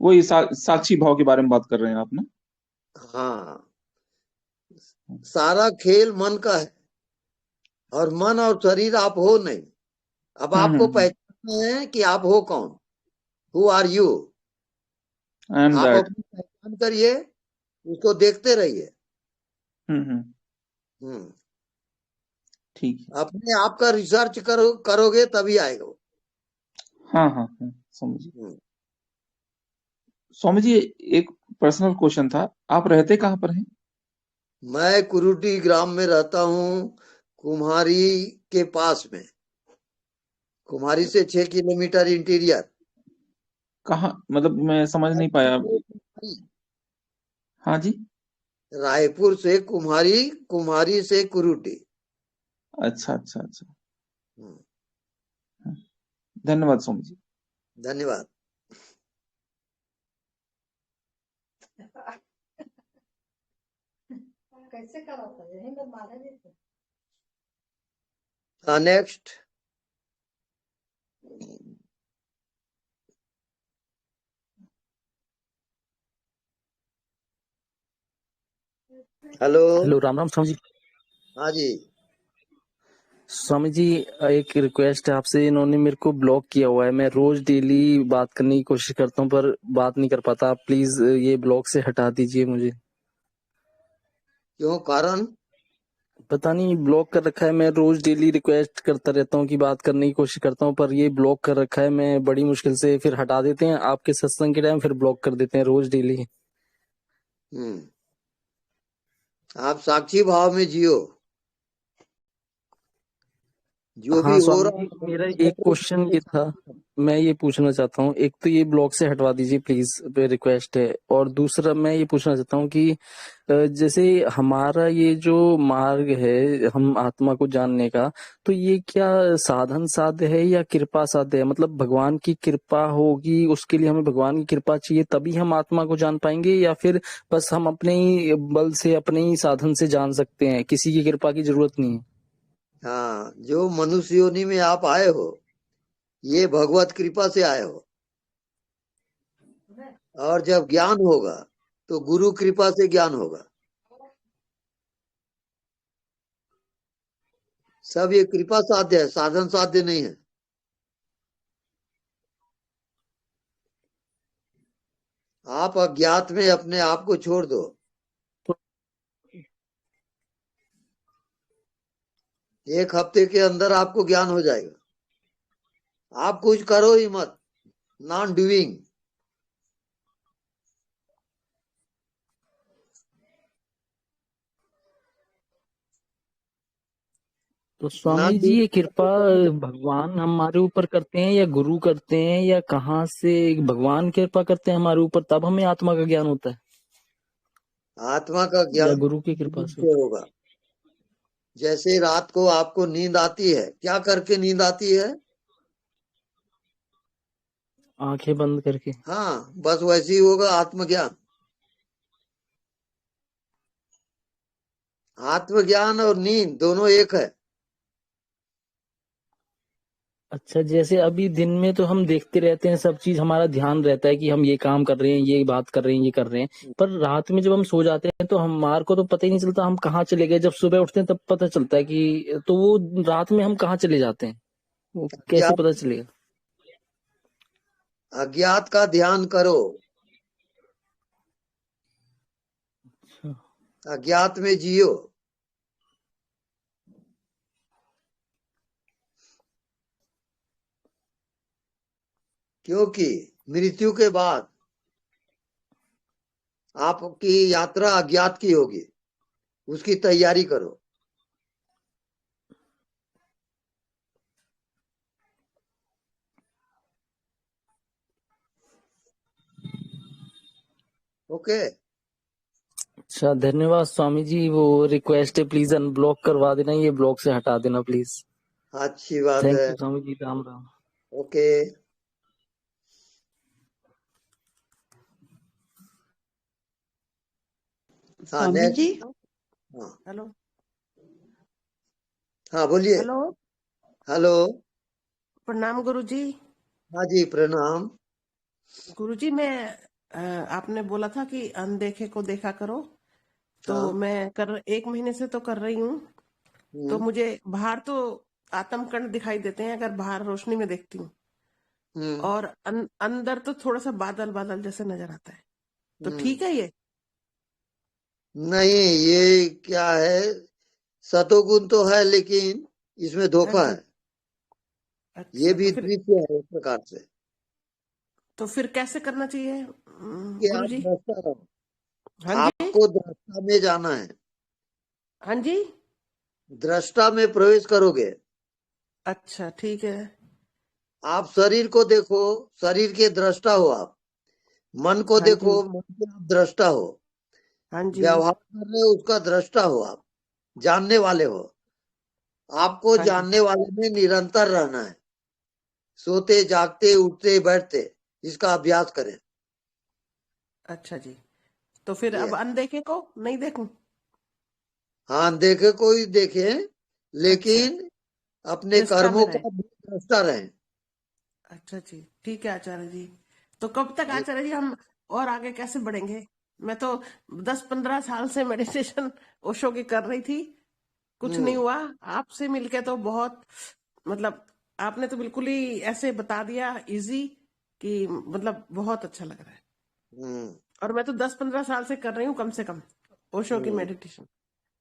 वही साक्षी भाव के बारे में बात कर रहे हैं आप ना? हाँ, सारा खेल मन का है, और मन और शरीर आप हो नहीं। अब आपको पहचानना है कि आप हो कौन, हु आर यू। आप अपनी पहचान करिए, उसको देखते रहिए। ठीक है, अपने आप का रिसर्च करोगे तभी आएगा वो। हाँ, समझिए। स्वामी जी, एक पर्सनल क्वेश्चन था, आप रहते कहाँ पर हैं? मैं कुरुटी ग्राम में रहता हूँ, कुम्हारी के पास में। कुम्हारी से 6 किलोमीटर इंटीरियर। कहाँ, मतलब मैं समझ नहीं पाया। हाँ जी, रायपुर से कुम्हारी, कुम्हारी से कुरुटी। अच्छा। धन्यवाद स्वामी जी, धन्यवाद। कैसे कराता है, यहीं पर मारा देते। नेक्स्ट। हेलो, राम स्वामी जी। हाँ जी स्वामी जी, एक रिक्वेस्ट है आपसे, इन्होंने मेरे को ब्लॉक किया हुआ है। मैं रोज डेली बात करने की कोशिश करता हूँ पर बात नहीं कर पाता। आप प्लीज ये ब्लॉक से हटा दीजिए मुझे। क्यों? कारण पता नहीं, ब्लॉक कर रखा है। मैं रोज डेली रिक्वेस्ट करता रहता हूँ कि बात करने की कोशिश करता हूँ, पर ये ब्लॉक कर रखा है। मैं बड़ी मुश्किल से, फिर हटा देते हैं आपके सत्संग के टाइम, फिर ब्लॉक कर देते हैं रोज डेली। आप साक्षी भाव में जियो, जो भी हाँ हो स्वामी रहा जी, है मेरा एक क्वेश्चन ये था, मैं ये पूछना चाहता हूँ। एक तो ये ब्लॉक से हटवा दीजिए प्लीज, रिक्वेस्ट है। और दूसरा मैं ये पूछना चाहता हूँ कि जैसे हमारा ये जो मार्ग है हम आत्मा को जानने का, तो ये क्या साधन साध्य है या कृपा साध्य है? मतलब भगवान की कृपा होगी, उसके लिए हमें भगवान की कृपा चाहिए तभी हम आत्मा को जान पाएंगे, या फिर बस हम अपने ही बल से, अपने ही साधन से जान सकते हैं, किसी की कृपा की जरूरत नहीं है? हाँ, जो मनुष्य योनि में आप आए हो, ये भगवत कृपा से आए हो। और जब ज्ञान होगा तो गुरु कृपा से ज्ञान होगा। सब ये कृपा साध्य है, साधन साध्य नहीं है। आप अज्ञात में अपने आप को छोड़ दो, एक हफ्ते के अंदर आपको ज्ञान हो जाएगा। आप कुछ करो ही मत, नॉन डूइंग। तो स्वामी जी, ये कृपा भगवान हमारे ऊपर करते हैं या गुरु करते हैं, या कहाँ से भगवान कृपा करते हैं हमारे ऊपर तब हमें आत्मा का ज्ञान होता है, आत्मा का या ज्ञान गुरु की कृपा से? होगा। जैसे रात को आपको नींद आती है, क्या करके नींद आती है? आंखें बंद करके। हाँ, बस वैसे ही होगा आत्मज्ञान। आत्मज्ञान और नींद दोनों एक है। अच्छा, जैसे अभी दिन में तो हम देखते रहते हैं सब चीज, हमारा ध्यान रहता है कि हम ये काम कर रहे हैं, ये बात कर रहे हैं, ये कर रहे हैं, पर रात में जब हम सो जाते हैं तो हमारे को तो पता ही नहीं चलता हम कहाँ चले गए। जब सुबह उठते हैं तब पता चलता है कि, तो वो रात में हम कहाँ चले जाते हैं, वो कैसे पता चलेगा? अज्ञात का ध्यान करो, अज्ञात में जियो। क्योंकि मृत्यु के बाद आपकी यात्रा अज्ञात की होगी, उसकी तैयारी करो। ओके। अच्छा, धन्यवाद स्वामी जी। वो रिक्वेस्ट है, प्लीज अनब्लॉक करवा देना, ये ब्लॉक से हटा देना प्लीज। अच्छी बात थैंक है। यू स्वामी जी, राम राम। ओके। हाँ, स्वामी नेक्स्ट। जी, हाँ हेलो। हाँ, बोलिए। Hello, hello. प्रणाम गुरु जी। हाँ जी, प्रणाम। गुरु जी, मैं आपने बोला था कि अनदेखे को देखा करो, तो हाँ। मैं 1 महीने से तो कर रही हूँ। तो मुझे बाहर तो आत्मकण दिखाई देते हैं अगर बाहर रोशनी में देखती हूँ, और अंदर तो थोड़ा सा बादल बादल जैसे नजर आता है। तो ठीक है ये? नहीं, ये क्या है, सतोगुण तो है लेकिन इसमें धोखा है। ये अच्छा, भी तो फिर दृश्य है एक प्रकार से। फिर कैसे करना चाहिए कि गुरु आप जी? दृष्टा रहो, हाँ जी, आपको दृष्टा में जाना है, हाँ जी। दृष्टा में प्रवेश करोगे। अच्छा, ठीक है। आप शरीर को देखो, शरीर के दृष्टा हो आप। मन को हाँ जी, देखो, मन के आप दृष्टा हो। हाँ जी, व्यवहार कर रहे हो, उसका दृष्टा हो आप, जानने वाले हो। आपको हाँ जी। जानने वाले में निरंतर रहना है, सोते जागते उठते बैठते, इसका अभ्यास करें। अच्छा जी, तो फिर ये अब अनदेखे को नहीं देखूं? हाँ, देखे कोई देखे, अच्छा, लेकिन अपने दृष्टा में कर्मों रहे। का भी दृष्टा रहे। अच्छा जी, ठीक है आचार्य जी। तो कब तक आचार्य जी हम और आगे कैसे बढ़ेंगे? मैं तो 10-15 साल से मेडिटेशन ओशो की कर रही थी, कुछ नहीं हुआ। आपसे मिलके तो बहुत, मतलब आपने तो बिल्कुल ही ऐसे बता दिया इजी, कि मतलब बहुत अच्छा लग रहा है। और मैं तो 10-15 साल से कर रही हूँ कम से कम ओशो की मेडिटेशन।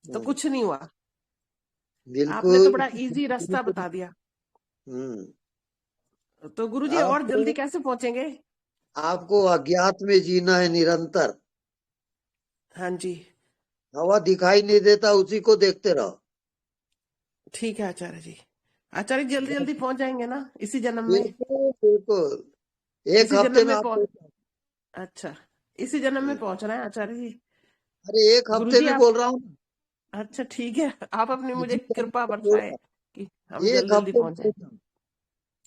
तो कुछ नहीं हुआ। आपने बिल्कुल। तो बड़ा इजी रास्ता बता दिया। तो गुरुजी और जल्दी कैसे पहुंचेंगे? आपको अज्ञात में जीना है निरंतर। हाँ जी, हवा दिखाई नहीं देता, उसी को देखते रहो। ठीक है आचार्य जी। आचार्य जल्दी जल्दी पहुंच जाएंगे ना इसी जन्म में? बिल्कुल बिल्कुल, एक इसी हफ्ते जन्म में में आपको। अच्छा, इसी जन्म में पहुंचना है आचार्य जी? अरे एक हफ्ते गुरुजी में आप, बोल रहा हूँ। अच्छा ठीक है, आप अपनी मुझे कृपा बरसाए कि हम एक जल्दी जल्दी हफ्ते पहुंच जाए।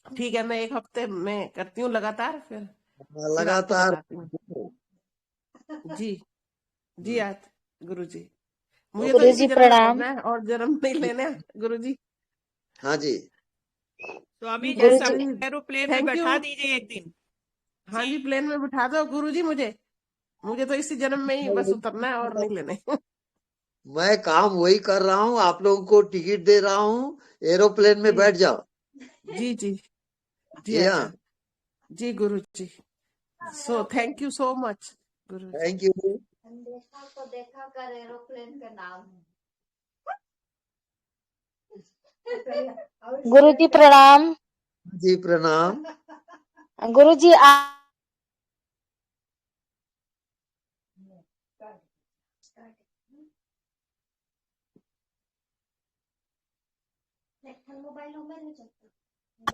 ठीक है, मैं एक हफ्ते में करती हूँ लगातार, फिर आपको लगातार। बताती हूँ। जी जी गुरुजी, मुझे तो इसी जन्म में पहुंचना है और जन्म नहीं लेने हैं गुरुजी। हाँ जी, स्वामी जी गुरुजी, सब एरोप्लेन में बैठा दीजिए एक दिन। हाँ जी, प्लेन में बिठा दो गुरुजी मुझे तो इसी जन्म में ही बस उतरना है और नहीं लेने। मैं काम वही कर रहा हूँ, आप लोगों को टिकट दे रहा हूँ, एरोप्लेन में बैठ जाओ। जी जी जी अच्छा जी गुरुजी। So thank you so much गुरुजी। Thank you. देखा कर एरोप्लेन का नाम। गुरुजी प्रणाम। जी प्रणाम। गुरुजी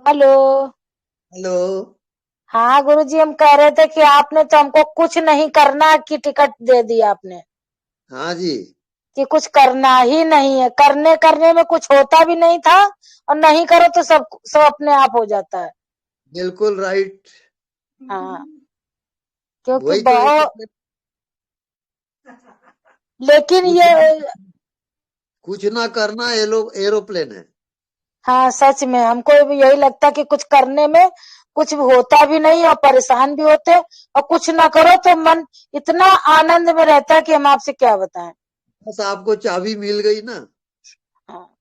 हेलो हेलो। हाँ गुरुजी, हम कह रहे थे कि आपने तो हमको कुछ नहीं करना की टिकट दे दी आपने। हाँ जी, कि कुछ करना ही नहीं है, करने में कुछ होता भी नहीं था, और नहीं करो तो सब अपने आप हो जाता है। बिल्कुल राइट। हाँ, क्योंकि बहुत लेकिन ये कुछ ना करना एरोप्लेन है। हाँ सच में हमको भी यही लगता कि कुछ करने में कुछ होता भी नहीं और परेशान भी होते, और कुछ ना करो तो मन इतना आनंद में रहता है कि हम आपसे क्या बताएं। बस आपको चाबी मिल गई ना। हाँ।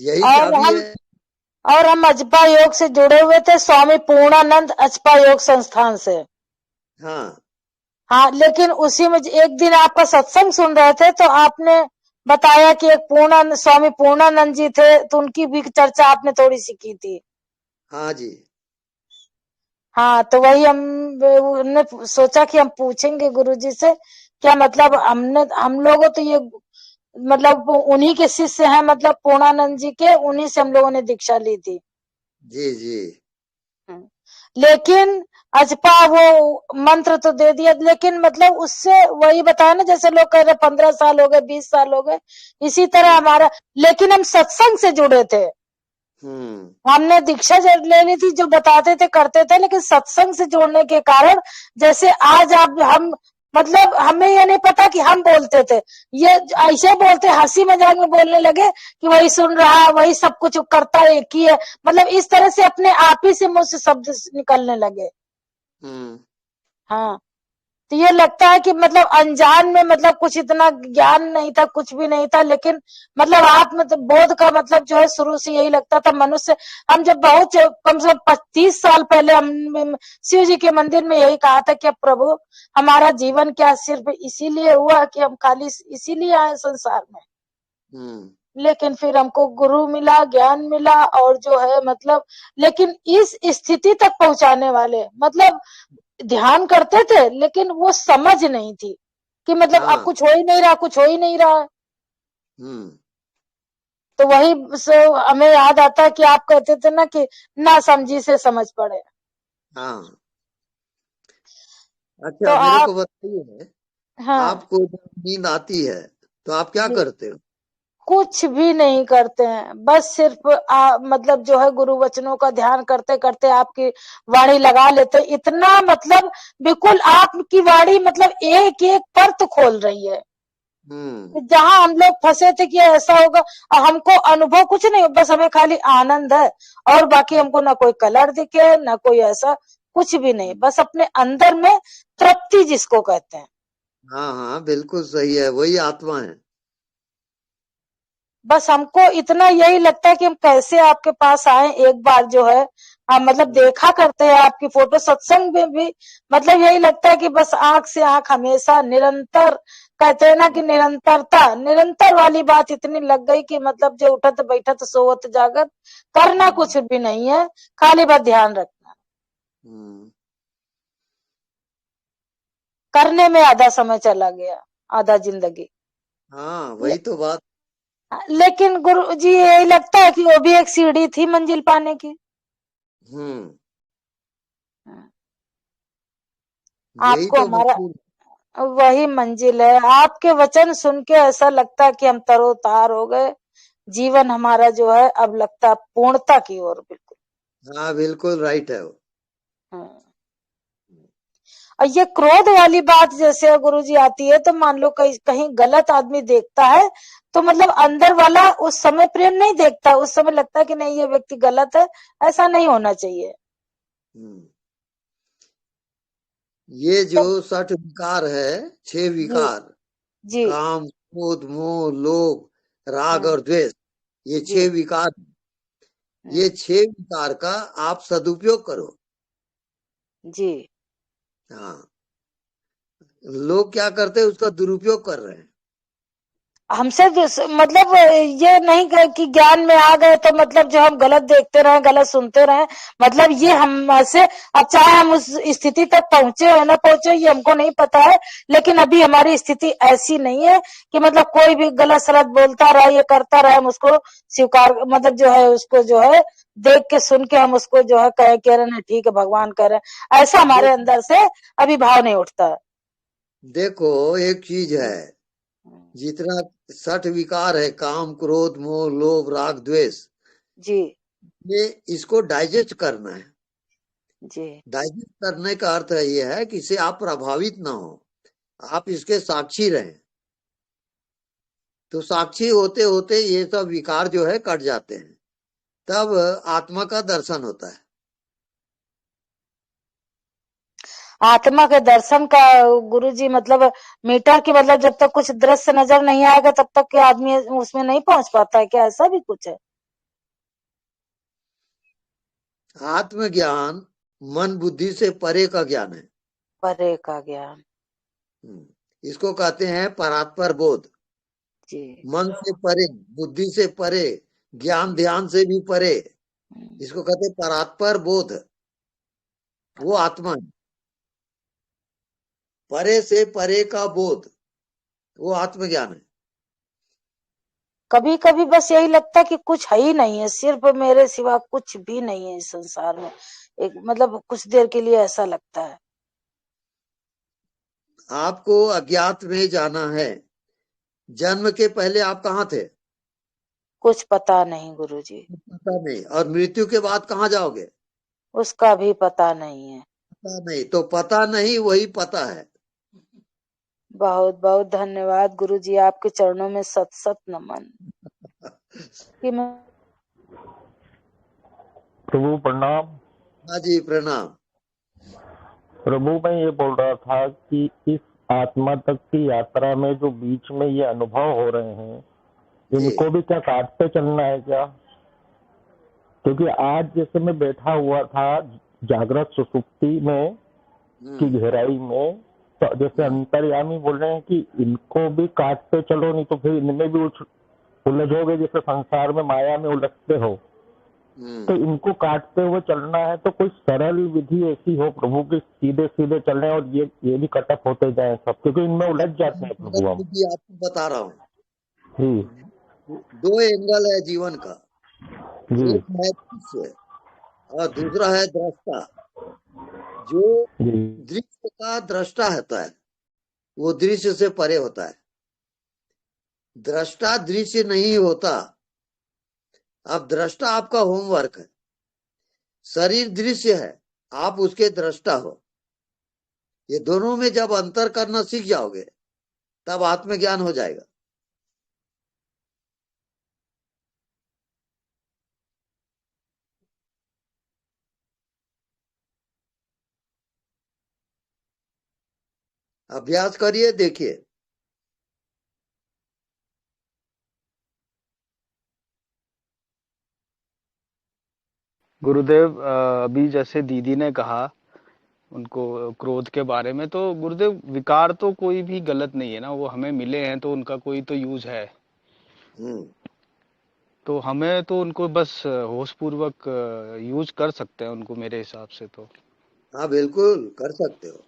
यही चाबी है। और हम अजपा योग से जुड़े हुए थे, स्वामी पूर्णानंद अजपा योग संस्थान से। हाँ, लेकिन उसी में एक दिन आपका सत्संग सुन रहे थे तो आपने बताया कि एक स्वामी पूर्णानंद जी थे, तो उनकी भी चर्चा आपने थोड़ी सी की थी। हाँ जी। हाँ, तो वही हमने सोचा कि हम पूछेंगे गुरुजी से, क्या मतलब हम लोगों तो ये मतलब उन्हीं के शिष्य हैं, मतलब पूर्णानंद जी के, उन्हीं से हम लोगों ने दीक्षा ली थी। जी जी। लेकिन अजपा वो मंत्र तो दे दिया, लेकिन मतलब उससे वही बताया ना, जैसे लोग कह रहे 15 साल हो गए, 20 साल हो गए, इसी तरह हमारा, लेकिन हम सत्संग से जुड़े थे। हमने दीक्षा ले ली थी, जो बताते थे करते थे, लेकिन सत्संग से जोड़ने के कारण जैसे आज हम मतलब हमें ये नहीं पता कि हम बोलते थे, ये ऐसे बोलते, हंसी मजाक में बोलने लगे कि वही सुन रहा है, वही सब कुछ करता एक ही है, मतलब इस तरह से अपने आप ही से मुंह से शब्द निकलने लगे। हाँ, तो ये लगता है कि मतलब अनजान में, मतलब कुछ इतना ज्ञान नहीं था, कुछ भी नहीं था, लेकिन मतलब आत्म बोध का मतलब जो है शुरू से यही लगता था। मनुष्य, हम जब बहुत कम से कम 25 साल पहले हम शिव जी के मंदिर में यही कहा था कि प्रभु हमारा जीवन क्या सिर्फ इसीलिए हुआ कि हम खाली इसीलिए आए संसार में। लेकिन फिर हमको गुरु मिला, ज्ञान मिला, और जो है मतलब, लेकिन इस स्थिति तक पहुंचाने वाले, मतलब ध्यान करते थे लेकिन वो समझ नहीं थी कि मतलब अब कुछ हो ही नहीं रहा, कुछ हो ही नहीं रहा। तो वही हमें याद आता है कि आप कहते थे ना कि ना समझी से समझ पड़े। अच्छा, तो मेरे को बताइए, आपको नींद आती है तो आप क्या करते हो? कुछ भी नहीं करते हैं, बस सिर्फ मतलब जो है गुरु वचनों का ध्यान करते करते आपकी वाणी लगा लेते, इतना मतलब बिल्कुल आपकी वाणी मतलब एक एक परत खोल रही है। जहाँ हम लोग फंसे थे कि ऐसा होगा, हमको अनुभव कुछ नहीं, बस हमें खाली आनंद है, और बाकी हमको ना कोई कलर दिखे, ना कोई ऐसा कुछ भी नहीं, बस अपने अंदर में तृप्ति जिसको कहते हैं। हाँ हाँ बिल्कुल सही है, वही आत्मा है। बस हमको इतना यही लगता है कि हम कैसे आपके पास आए। एक बार जो है हम मतलब देखा करते हैं आपकी फोटो, सत्संग में भी मतलब यही लगता है कि बस आंख से आंख हमेशा निरंतर कहते हैं ना कि निरंतरता, निरंतर वाली बात इतनी लग गई कि मतलब जो उठत बैठत सोवत जागत करना कुछ भी नहीं है, खाली बस ध्यान रखना। करने में आधा समय चला गया, आधा जिंदगी। हाँ वही तो बात। लेकिन गुरु जी यही लगता है कि वो भी एक सीढ़ी थी मंजिल पाने की। यही आपको तो हमारा मंजिल। वही मंजिल है। आपके वचन सुन के ऐसा लगता है कि हम तरोतार हो गए, जीवन हमारा जो है अब लगता है पूर्णता की ओर। बिल्कुल हाँ बिल्कुल राइट है वो। और ये क्रोध वाली बात जैसे गुरुजी आती है तो मान लो कहीं गलत आदमी देखता है तो मतलब अंदर वाला उस समय प्रेम नहीं देखता, उस समय लगता है कि नहीं ये व्यक्ति गलत है, ऐसा नहीं होना चाहिए। ये जो 60 विकार है, 6 विकार, जी काम क्रोध मोह लोभ राग और द्वेष, ये 6 विकार, ये 6 विकार का आप सदुपयोग करो। जी हाँ, लोग क्या करते हैं, उसका दुरुपयोग कर रहे हैं। हमसे मतलब ये नहीं कि ज्ञान में आ गए तो मतलब जो हम गलत देखते रहे, गलत सुनते रहे, मतलब ये हमसे अब चाहे हम उस स्थिति तक पहुंचे हो ना पहुंचे ये हमको नहीं पता है, लेकिन अभी हमारी स्थिति ऐसी नहीं है कि मतलब कोई भी गलत सलत बोलता रहे, ये करता रहे, हम उसको स्वीकार मतलब जो है उसको जो है देख के सुन के हम उसको जो है कह रहे हैं ठीक है भगवान कह रहे हैं, ऐसा हमारे अंदर से अभी भाव नहीं उठता। देखो एक चीज है, जितना 60 विकार है, काम क्रोध मोह लोभ राग द्वेष, जी, ये इसको डाइजेस्ट करना है। जी, डाइजेस्ट करने का अर्थ ये है कि इससे आप प्रभावित ना हो, आप इसके साक्षी रहें। तो साक्षी होते होते ये सब विकार जो है कट जाते हैं, तब आत्मा का दर्शन होता है। आत्मा के दर्शन का गुरुजी मतलब मीटर की मतलब जब तक कुछ दृश्य नजर नहीं आएगा तब तक के आदमी उसमें नहीं पहुंच पाता है क्या, ऐसा भी कुछ है? आत्मज्ञान मन बुद्धि से परे का ज्ञान है। परे का ज्ञान, इसको कहते हैं परात्पर बोध। जी, मन से परे, बुद्धि से परे, ज्ञान ध्यान से भी परे, इसको कहते हैं परात्पर बोध। वो आत्मा है, परे से परे का बोध, वो आत्मज्ञान है। कभी कभी बस यही लगता है कि कुछ है ही नहीं है, सिर्फ मेरे सिवा कुछ भी नहीं है इस संसार में, एक मतलब कुछ देर के लिए ऐसा लगता है। आपको अज्ञात में जाना है। जन्म के पहले आप कहाँ थे? कुछ पता नहीं गुरुजी। पता नहीं। और मृत्यु के बाद कहाँ जाओगे? उसका भी पता नहीं है। पता नहीं, तो पता नहीं वही पता है। बहुत बहुत धन्यवाद गुरुजी, आपके चरणों में सत सत नमन। कि मैं प्रभु प्रणाम। हाँ जी प्रणाम। प्रभु मैं ये बोल रहा था कि इस आत्मा तक की यात्रा में जो बीच में ये अनुभव हो रहे हैं, इनको भी क्या काटते चलना है क्या? क्योंकि आज जैसे मैं बैठा हुआ था जागृत सुसुप्ति में की गहराई में, तो जैसे अंतर्यामी बोल रहे हैं कि इनको भी काटते चलो, नहीं तो फिर इनमें भी उलझोगे, जैसे संसार में माया में उलझते हो, तो इनको काटते हुए चलना है। तो कोई सरल विधि ऐसी हो प्रभु की सीधे सीधे चलने, और ये भी कटअप होते जाए सब, क्योंकि इनमें उलझ जाते हैं प्रभु हम। आपको बता रहा हूँ, दो एंगल है जीवन का, एक है दृश्य और दूसरा है दृष्टा। जो दृश्य का दृष्टा होता है वो दृश्य से परे होता है, दृष्टा दृश्य नहीं होता। अब दृष्टा आपका होमवर्क है, शरीर दृश्य है, आप उसके दृष्टा हो। ये दोनों में जब अंतर करना सीख जाओगे तब आत्मज्ञान हो जाएगा। अभ्यास करिए, देखिए। गुरुदेव, अभी जैसे दीदी ने कहा उनको क्रोध के बारे में। तो गुरुदेव विकार तो कोई भी गलत नहीं है ना, वो हमें मिले हैं तो उनका कोई तो यूज है। तो हमें तो उनको बस होश पूर्वक यूज कर सकते हैं उनको, मेरे हिसाब से तो। हाँ बिल्कुल कर सकते हो।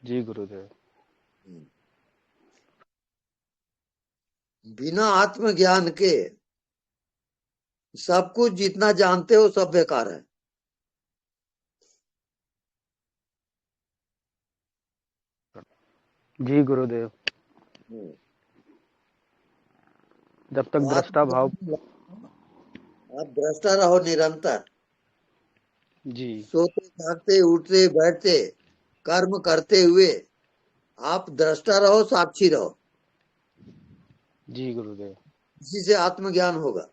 जी गुरुदेव। बिना आत्मज्ञान के सब कुछ जितना जानते हो सब बेकार है। जी गुरुदेव। जब तक दृष्टा भाव, आप दृष्टा रहो निरंतर। जी। सोते जागते उठते बैठते कर्म करते हुए आप दृष्टा रहो, साक्षी रहो। जी गुरुदेव। इसी से आत्मज्ञान होगा।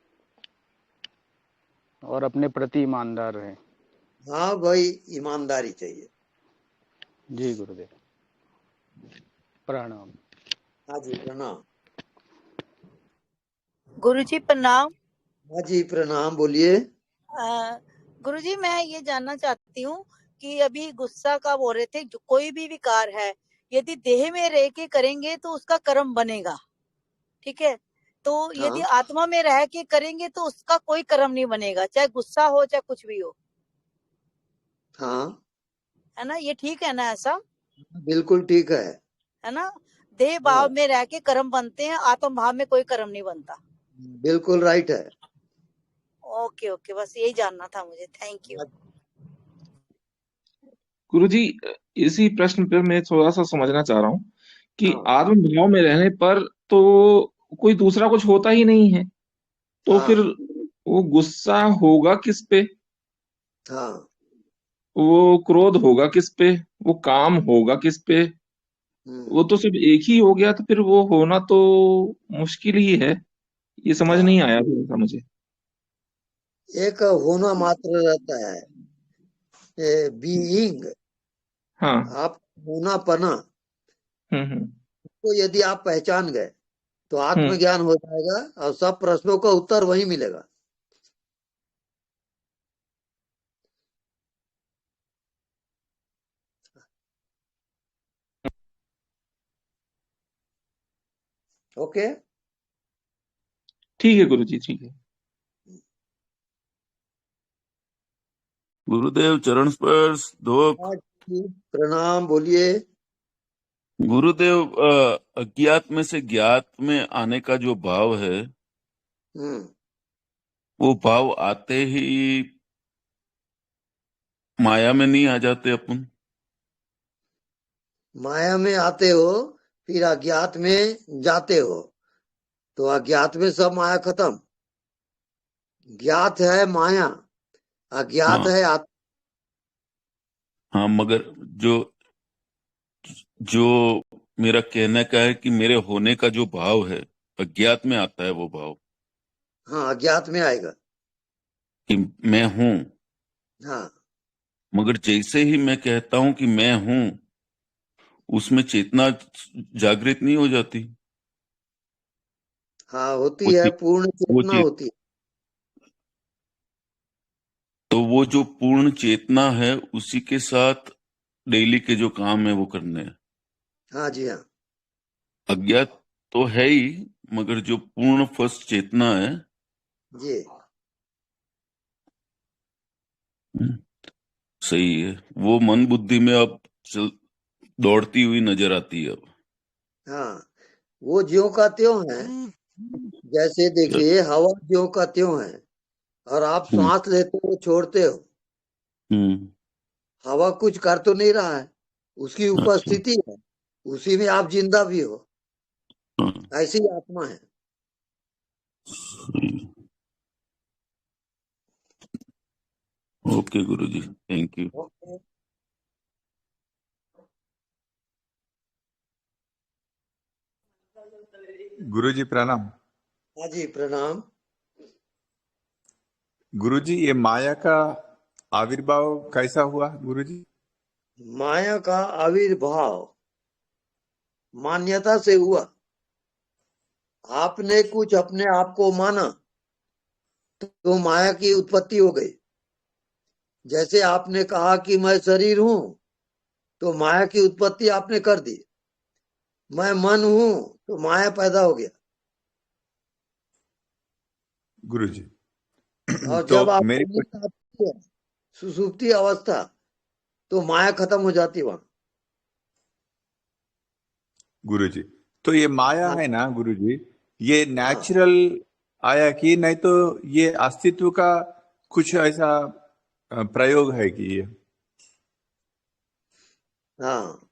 और अपने प्रति ईमानदार रहें। हाँ भाई, ईमानदारी चाहिए। जी गुरुदेव। प्रणाम। हाँ जी प्रणाम। गुरुजी प्रणाम। हाँ जी प्रणाम, बोलिए। गुरुजी मैं ये जानना चाहती हूँ कि अभी गुस्सा का बोल रहे थे, जो कोई भी विकार है यदि देह में रह के करेंगे तो उसका कर्म बनेगा, ठीक है। तो यदि आत्मा में रह के करेंगे तो उसका कोई कर्म नहीं बनेगा, चाहे गुस्सा हो चाहे कुछ भी हो। हाँ है ना, ये ठीक है ना? ऐसा बिल्कुल ठीक है ना। देह भाव में रह के कर्म बनते हैं, आत्म भाव में कोई कर्म नहीं बनता। बिल्कुल राइट है। ओके ओके, बस यही जानना था मुझे। थैंक यू गुरुजी। इसी प्रश्न पर मैं थोड़ा सा समझना चाह रहा हूँ कि आत्म भाव में रहने पर तो कोई दूसरा कुछ होता ही नहीं है, तो फिर वो गुस्सा होगा किस पे? वो क्रोध होगा किस पे? वो काम होगा किस पे? वो तो सिर्फ एक ही हो गया, तो फिर वो होना तो मुश्किल ही है। ये समझ नहीं आया थोड़ा सा मुझे। एक होना मात्र रहता है, बीइंग। हाँ। आप होना पना तो यदि आप पहचान गए तो आत्मज्ञान हो जाएगा और सब प्रश्नों का उत्तर वही मिलेगा। ओके ठीक है गुरुजी, ठीक है। गुरुदेव चरण स्पर्श दो। प्रणाम, बोलिए। गुरुदेव अज्ञात में से ज्ञात में आने का जो भाव है, वो भाव आते ही माया में नहीं आ जाते अपन? माया में आते हो फिर अज्ञात में जाते हो, तो अज्ञात में सब माया खत्म। ज्ञात है माया, अज्ञात है आत्मा। हाँ, मगर जो मेरा कहने का है कि मेरे होने का जो भाव है अज्ञात में आता है, वो भाव। हाँ अज्ञात में आएगा कि मैं हूं। हाँ मगर जैसे ही मैं कहता हूं कि मैं हूं, उसमें चेतना जागृत नहीं हो जाती? हाँ होती है, पूर्ण चेतना होती है। तो वो जो पूर्ण चेतना है उसी के साथ डेली के जो काम है वो करने हैं। हाँ जी हाँ। अज्ञात तो है ही, मगर जो पूर्ण फर्स्ट चेतना है जी सही है, वो मन बुद्धि में अब दौड़ती हुई नजर आती है अब। हाँ वो ज्यों का त्यों है। जैसे देखिए हवा ज्यों का त्यों है और आप सांस लेते हो छोड़ते हो, हवा कुछ कर तो नहीं रहा है, उसकी उपस्थिति है, उसी में आप जिंदा भी हो। ऐसी आत्मा है। ओके गुरुजी, थैंक यू। गुरुजी प्रणाम। हाँ जी प्रणाम। गुरुजी ये माया का आविर्भाव कैसा हुआ गुरुजी? माया का आविर्भाव मान्यता से हुआ। आपने कुछ अपने आप को माना तो माया की उत्पत्ति हो गई। जैसे आपने कहा कि मैं शरीर हूं, तो माया की उत्पत्ति आपने कर दी। मैं मन हूं, तो माया पैदा हो गया। गुरुजी और तो जब आप मेरी सुसुप्ति अवस्था, तो माया खत्म हो जाती वहां। गुरुजी तो ये माया है ना गुरुजी, ये नेचुरल आया कि नहीं तो ये अस्तित्व का कुछ ऐसा प्रयोग है कि ये? हाँ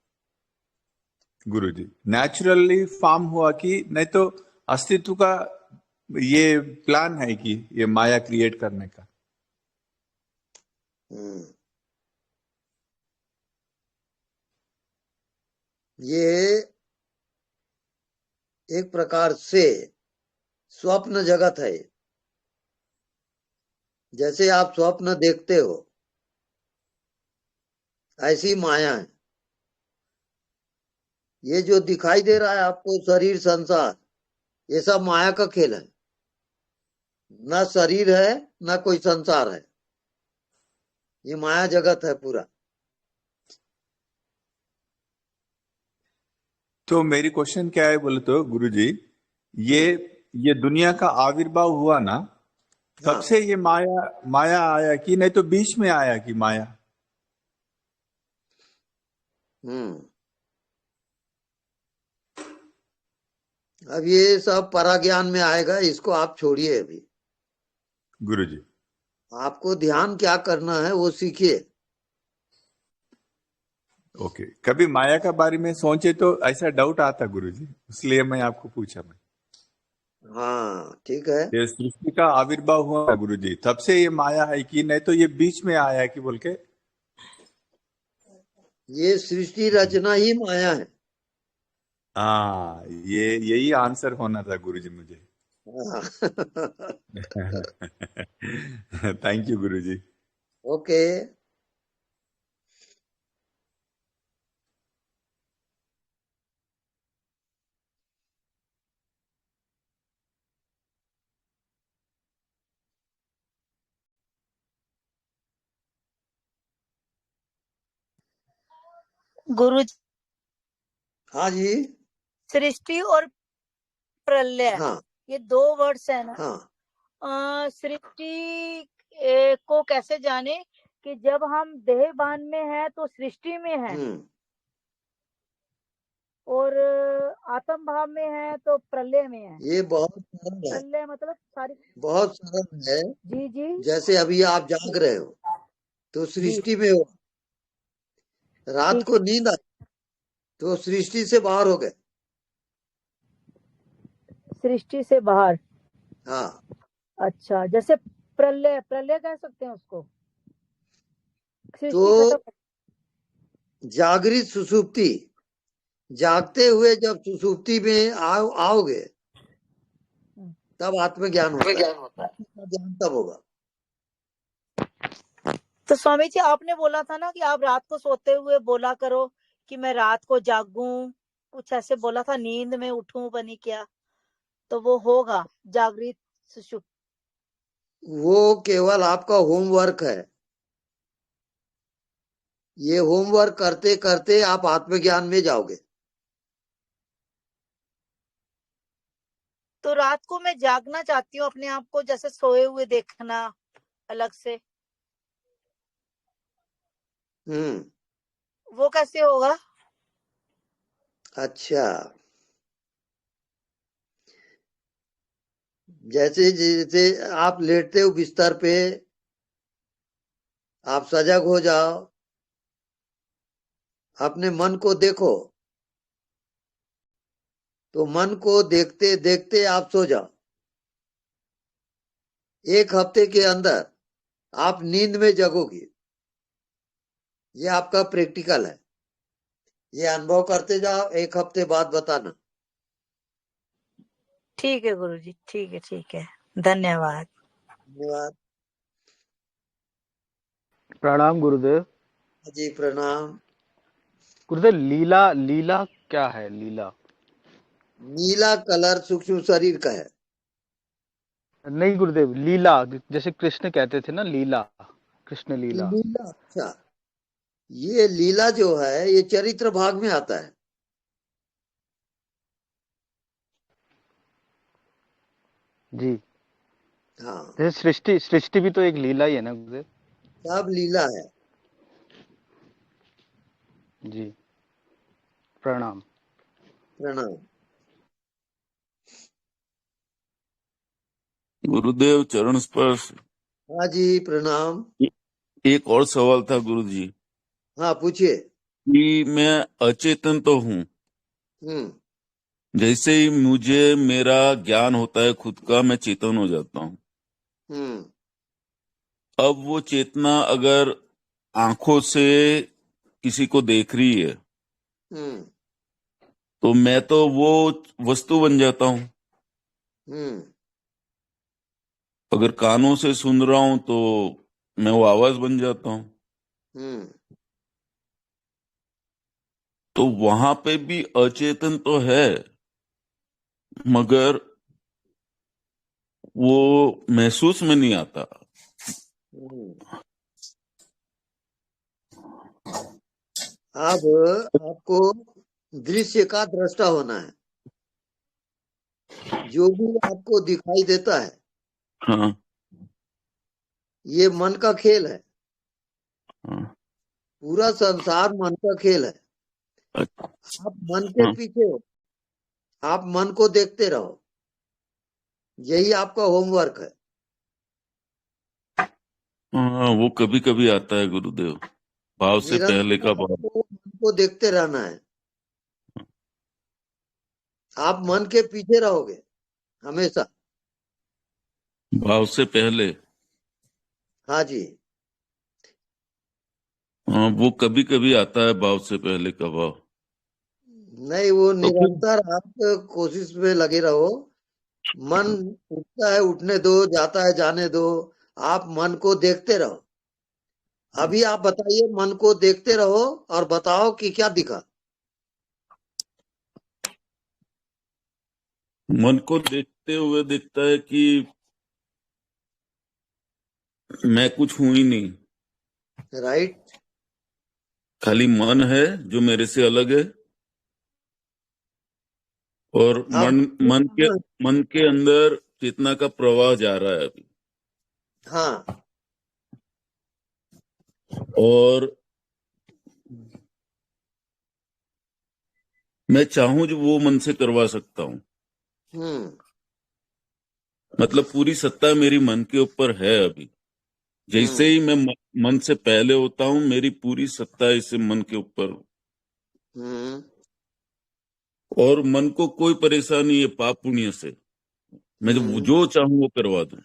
गुरुजी नेचुरली फॉर्म हुआ कि नहीं तो अस्तित्व का ये प्लान है कि ये माया क्रिएट करने का? ये एक प्रकार से स्वप्न जगत है। जैसे आप स्वप्न देखते हो, ऐसी माया है। ये जो दिखाई दे रहा है आपको शरीर संसार, ये सब माया का खेल है। ना शरीर है, ना कोई संसार है। ये माया जगत है पूरा। तो मेरी क्वेश्चन क्या है बोले तो गुरुजी, ये दुनिया का आविर्भाव हुआ ना, तब से ये माया आया कि नहीं तो बीच में आया कि माया? अब ये सब पराज्ञान में आएगा, इसको आप छोड़िए अभी। गुरुजी आपको ध्यान क्या करना है वो सीखिए। ओके कभी माया का बारे में सोचे तो ऐसा डाउट आता गुरुजी, इसलिए मैं आपको पूछा। हाँ ठीक है। ये सृष्टि का आविर्भाव हुआ गुरुजी, तब से ये माया है कि नहीं तो ये बीच में आया कि बोल के? ये सृष्टि रचना ही माया है। हाँ यही आंसर होना था गुरुजी मुझे। Thank you Guruji. ओके गुरु हाँ जी। सृष्टि और प्रलय, हाँ ये दो वर्ड्स है ना। हाँ सृष्टि को कैसे जाने कि जब हम देहभान में है तो सृष्टि में है, और आत्म भाव में है तो प्रलय में है। ये बहुत सरल है। प्रलय मतलब सारी बहुत सरल है। जी जी। जैसे अभी आप जाग रहे हो तो सृष्टि में हो, रात को नींद आई तो सृष्टि से बाहर हो गए। सृष्टि से बाहर। हाँ अच्छा, जैसे प्रलय कह सकते हैं उसको। तो जागृत सुसुप्ति, जागते हुए जब सुसुप्ति में आओगे तब आत्मज्ञान होता है। ज्ञान तब होगा। तो स्वामी जी आपने बोला था ना कि आप रात को सोते हुए बोला करो कि मैं रात को जागूं, कुछ ऐसे बोला था, नींद में उठूं बनी क्या, तो वो होगा जागृत सुषुप्ति। वो केवल आपका होमवर्क है। ये होमवर्क करते करते आप आत्मज्ञान में जाओगे। तो रात को मैं जागना चाहती हूँ अपने आप को, जैसे सोए हुए देखना अलग से। वो कैसे होगा? अच्छा, जैसे जैसे आप लेटते हो बिस्तर पे, आप सजग हो जाओ, अपने मन को देखो, तो मन को देखते देखते आप सो जाओ। 1 हफ्ते के अंदर आप नींद में जगोगे। ये आपका प्रैक्टिकल है। ये अनुभव करते जाओ, 1 हफ्ते बाद बताना। ठीक है गुरुजी, ठीक है धन्यवाद। धन्यवाद। प्रणाम गुरुदेव। जी प्रणाम। गुरुदेव लीला क्या है? लीला नीला कलर सूक्ष्म शरीर का है। नहीं गुरुदेव, लीला, जैसे कृष्ण कहते थे ना, लीला, कृष्ण लीला। लीला, अच्छा, ये लीला जो है ये चरित्र भाग में आता है। जी हाँ, जैसे सृष्टि भी तो एक लीला ही है ना गुरुदेव। सब लीला है। जी प्रणाम। प्रणाम। गुरुदेव चरण स्पर्श। हाँ जी, प्रणाम। एक और सवाल था गुरु जी। हाँ, पूछिए। कि मैं अचेतन तो हूँ, जैसे ही मुझे मेरा ज्ञान होता है खुद का, मैं चेतन हो जाता हूँ। अब वो चेतना अगर आंखों से किसी को देख रही है तो मैं तो वो वस्तु बन जाता हूँ। अगर कानों से सुन रहा हूं तो मैं वो आवाज बन जाता हूँ। तो वहां पे भी अचेतन तो है, मगर वो महसूस में नहीं आता। अब आपको दृश्य का दृष्टा होना है। जो भी आपको दिखाई देता है, हाँ, ये मन का खेल है। हाँ, पूरा संसार मन का खेल है। आप मन के पीछे हो, आप मन को देखते रहो, यही आपका होमवर्क है। हाँ, वो कभी कभी आता है गुरुदेव, भाव से पहले का भाव। मन को देखते रहना है। आप मन के पीछे रहोगे हमेशा, भाव से पहले। हाँ जी। हाँ, वो कभी कभी आता है भाव से पहले का भाव। नहीं, वो निरंतर आप कोशिश में लगे रहो। मन उठता है उठने दो, जाता है जाने दो, आप मन को देखते रहो। अभी आप बताइए, मन को देखते रहो और बताओ कि क्या दिखा। मन को देखते हुए दिखता है कि मैं कुछ हूं ही नहीं। राइट। खाली मन है जो मेरे से अलग है, और मन के अंदर चेतना का प्रवाह जा रहा है अभी। हाँ। और मैं चाहूं जो वो मन से करवा सकता हूँ। मतलब पूरी सत्ता मेरी मन के ऊपर है अभी। जैसे ही मैं मन से पहले होता हूँ, मेरी पूरी सत्ता इसे मन के ऊपर। और मन को कोई परेशानी है पाप पुण्य से, मैं जो चाहूं वो करवा दूं।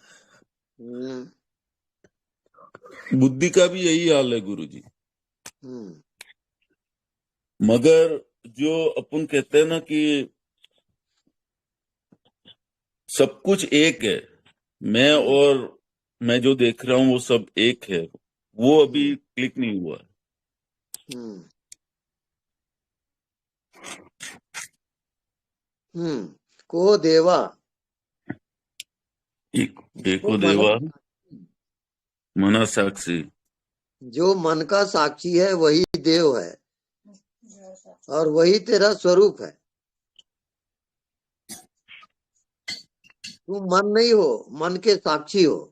बुद्धि का भी यही हाल है गुरुजी। मगर जो अपन कहते हैं ना कि सब कुछ एक है, मैं और मैं जो देख रहा हूं वो सब एक है, वो अभी क्लिक नहीं हुआ। को देवा, देखो देवा, मना साक्षी। जो मन का साक्षी है वही देव है, और वही तेरा स्वरूप है। तुम मन नहीं हो, मन के साक्षी हो।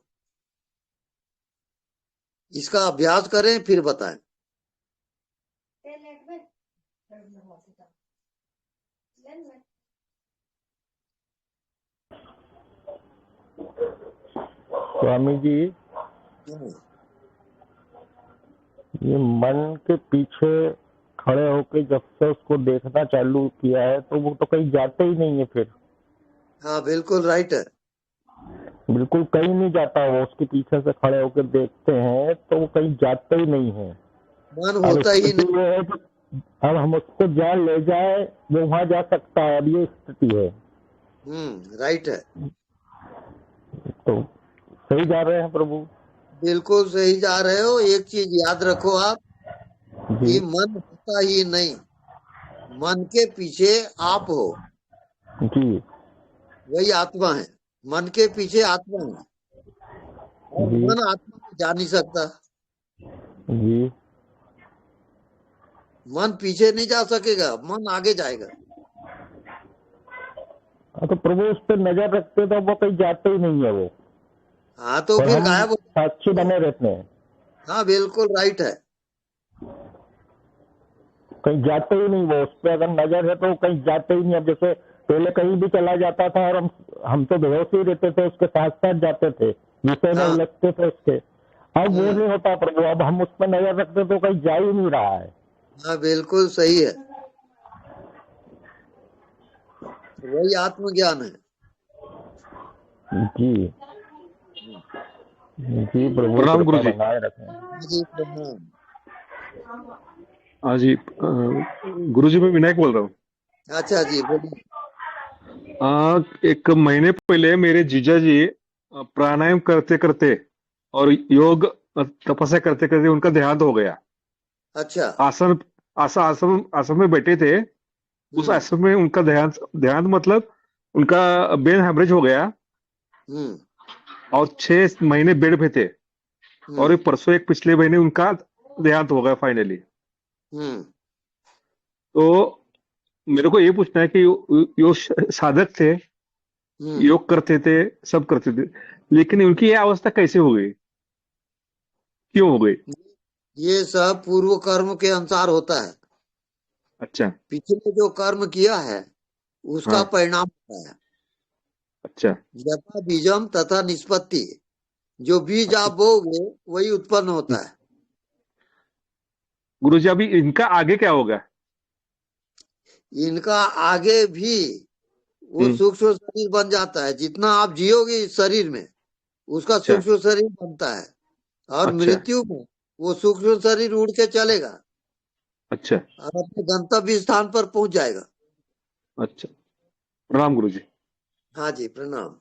इसका अभ्यास करें फिर बताएं। स्वामी जी, ये मन के पीछे खड़े होके जब से उसको देखना चालू किया है तो वो तो कहीं जाते ही नहीं है फिर। हाँ, बिल्कुल राइट है। बिल्कुल कहीं नहीं जाता, वो उसके पीछे से खड़े होकर देखते हैं तो वो कहीं जाते ही नहीं है। मन होता ही नहीं। अब हम उसको जहाँ ले जाए वो वहां जा सकता है, अब ये स्थिति है। राइट है। तो सही जा रहे हैं प्रभु। बिल्कुल सही जा रहे हो। एक चीज याद रखो आप, कि मन होता ही नहीं, मन के पीछे आप हो जी, वही आत्मा है। मन के पीछे आत्मा है और मन आत्मा को जा नहीं सकता। जी। मन पीछे नहीं जा सकेगा, मन आगे जाएगा। तो प्रभु उस पर नजर रखते तो वो कहीं जाते ही नहीं है वो। हाँ तो फिर गायब हो, साक्षी बने रहते हैं। हाँ बिल्कुल राइट है। कहीं जाते ही नहीं वो, उस पर अगर नजर है तो कहीं जाते ही नहीं। अब जैसे पहले कहीं भी चला जाता था और हम तो बेहोश ही रहते थे, उसके साथ साथ जाते थे, विषय में उलझते थे उसके। अब वो नहीं होता प्रभु, अब हम उस पर नजर रखते तो कहीं जा ही नहीं रहा है। हाँ बिल्कुल सही है, वही आत्मज्ञान है। जी जी प्रभु प्रणाम गुरु जी। बनाए रखें। जी प्रणाम। हाँ जी, गुरु जी मैं विनायक बोल रहा हूँ। अच्छा जी बोलिए। एक महीने पहले मेरे जीजा जी प्राणायाम करते करते और योग तपस्या करते करते उनका देहांत हो गया। अच्छा। आसन में बैठे थे, उस आसन में उनका देहांत मतलब उनका ब्रेन हेमरेज हो गया और 6 महीने बेड पे थे और परसों एक पिछले महीने उनका देहांत हो गया फाइनली। तो मेरे को ये पूछना है कि योग साधक थे, योग करते थे, सब करते थे, लेकिन उनकी ये अवस्था कैसे हो गई, क्यों हो गई? ये सब पूर्व कर्म के अनुसार होता है। अच्छा। पिछले जो कर्म किया है उसका परिणाम होता है। अच्छा। यथा बीजम तथा निष्पत्ति, जो बीज आप बोओगे वही उत्पन्न होता है। गुरुजी अभी इनका आगे क्या होगा? इनका आगे भी वो सूक्ष्म शरीर बन जाता है। जितना आप जियोगे इस शरीर में उसका सूक्ष्म शरीर बनता है और मृत्यु में वो सूक्ष्म शरीर उड़ के चलेगा। अच्छा। और अपने गंतव्य स्थान पर पहुंच जाएगा। अच्छा, प्रणाम गुरुजी। हाँ जी प्रणाम।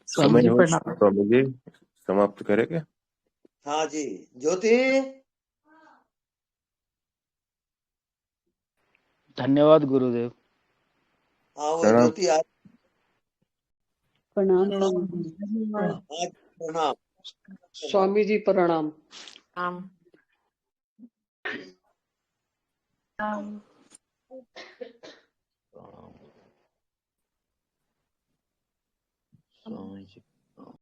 समय हो स्वामी जी, समाप्त करेंगे। हाँ जी ज्योति। धन्यवाद गुरुदेव। हाँ वो ज्योति आज प्रणाम प्रणाम। स्वामी जी, प्रणाम। स्वामी जी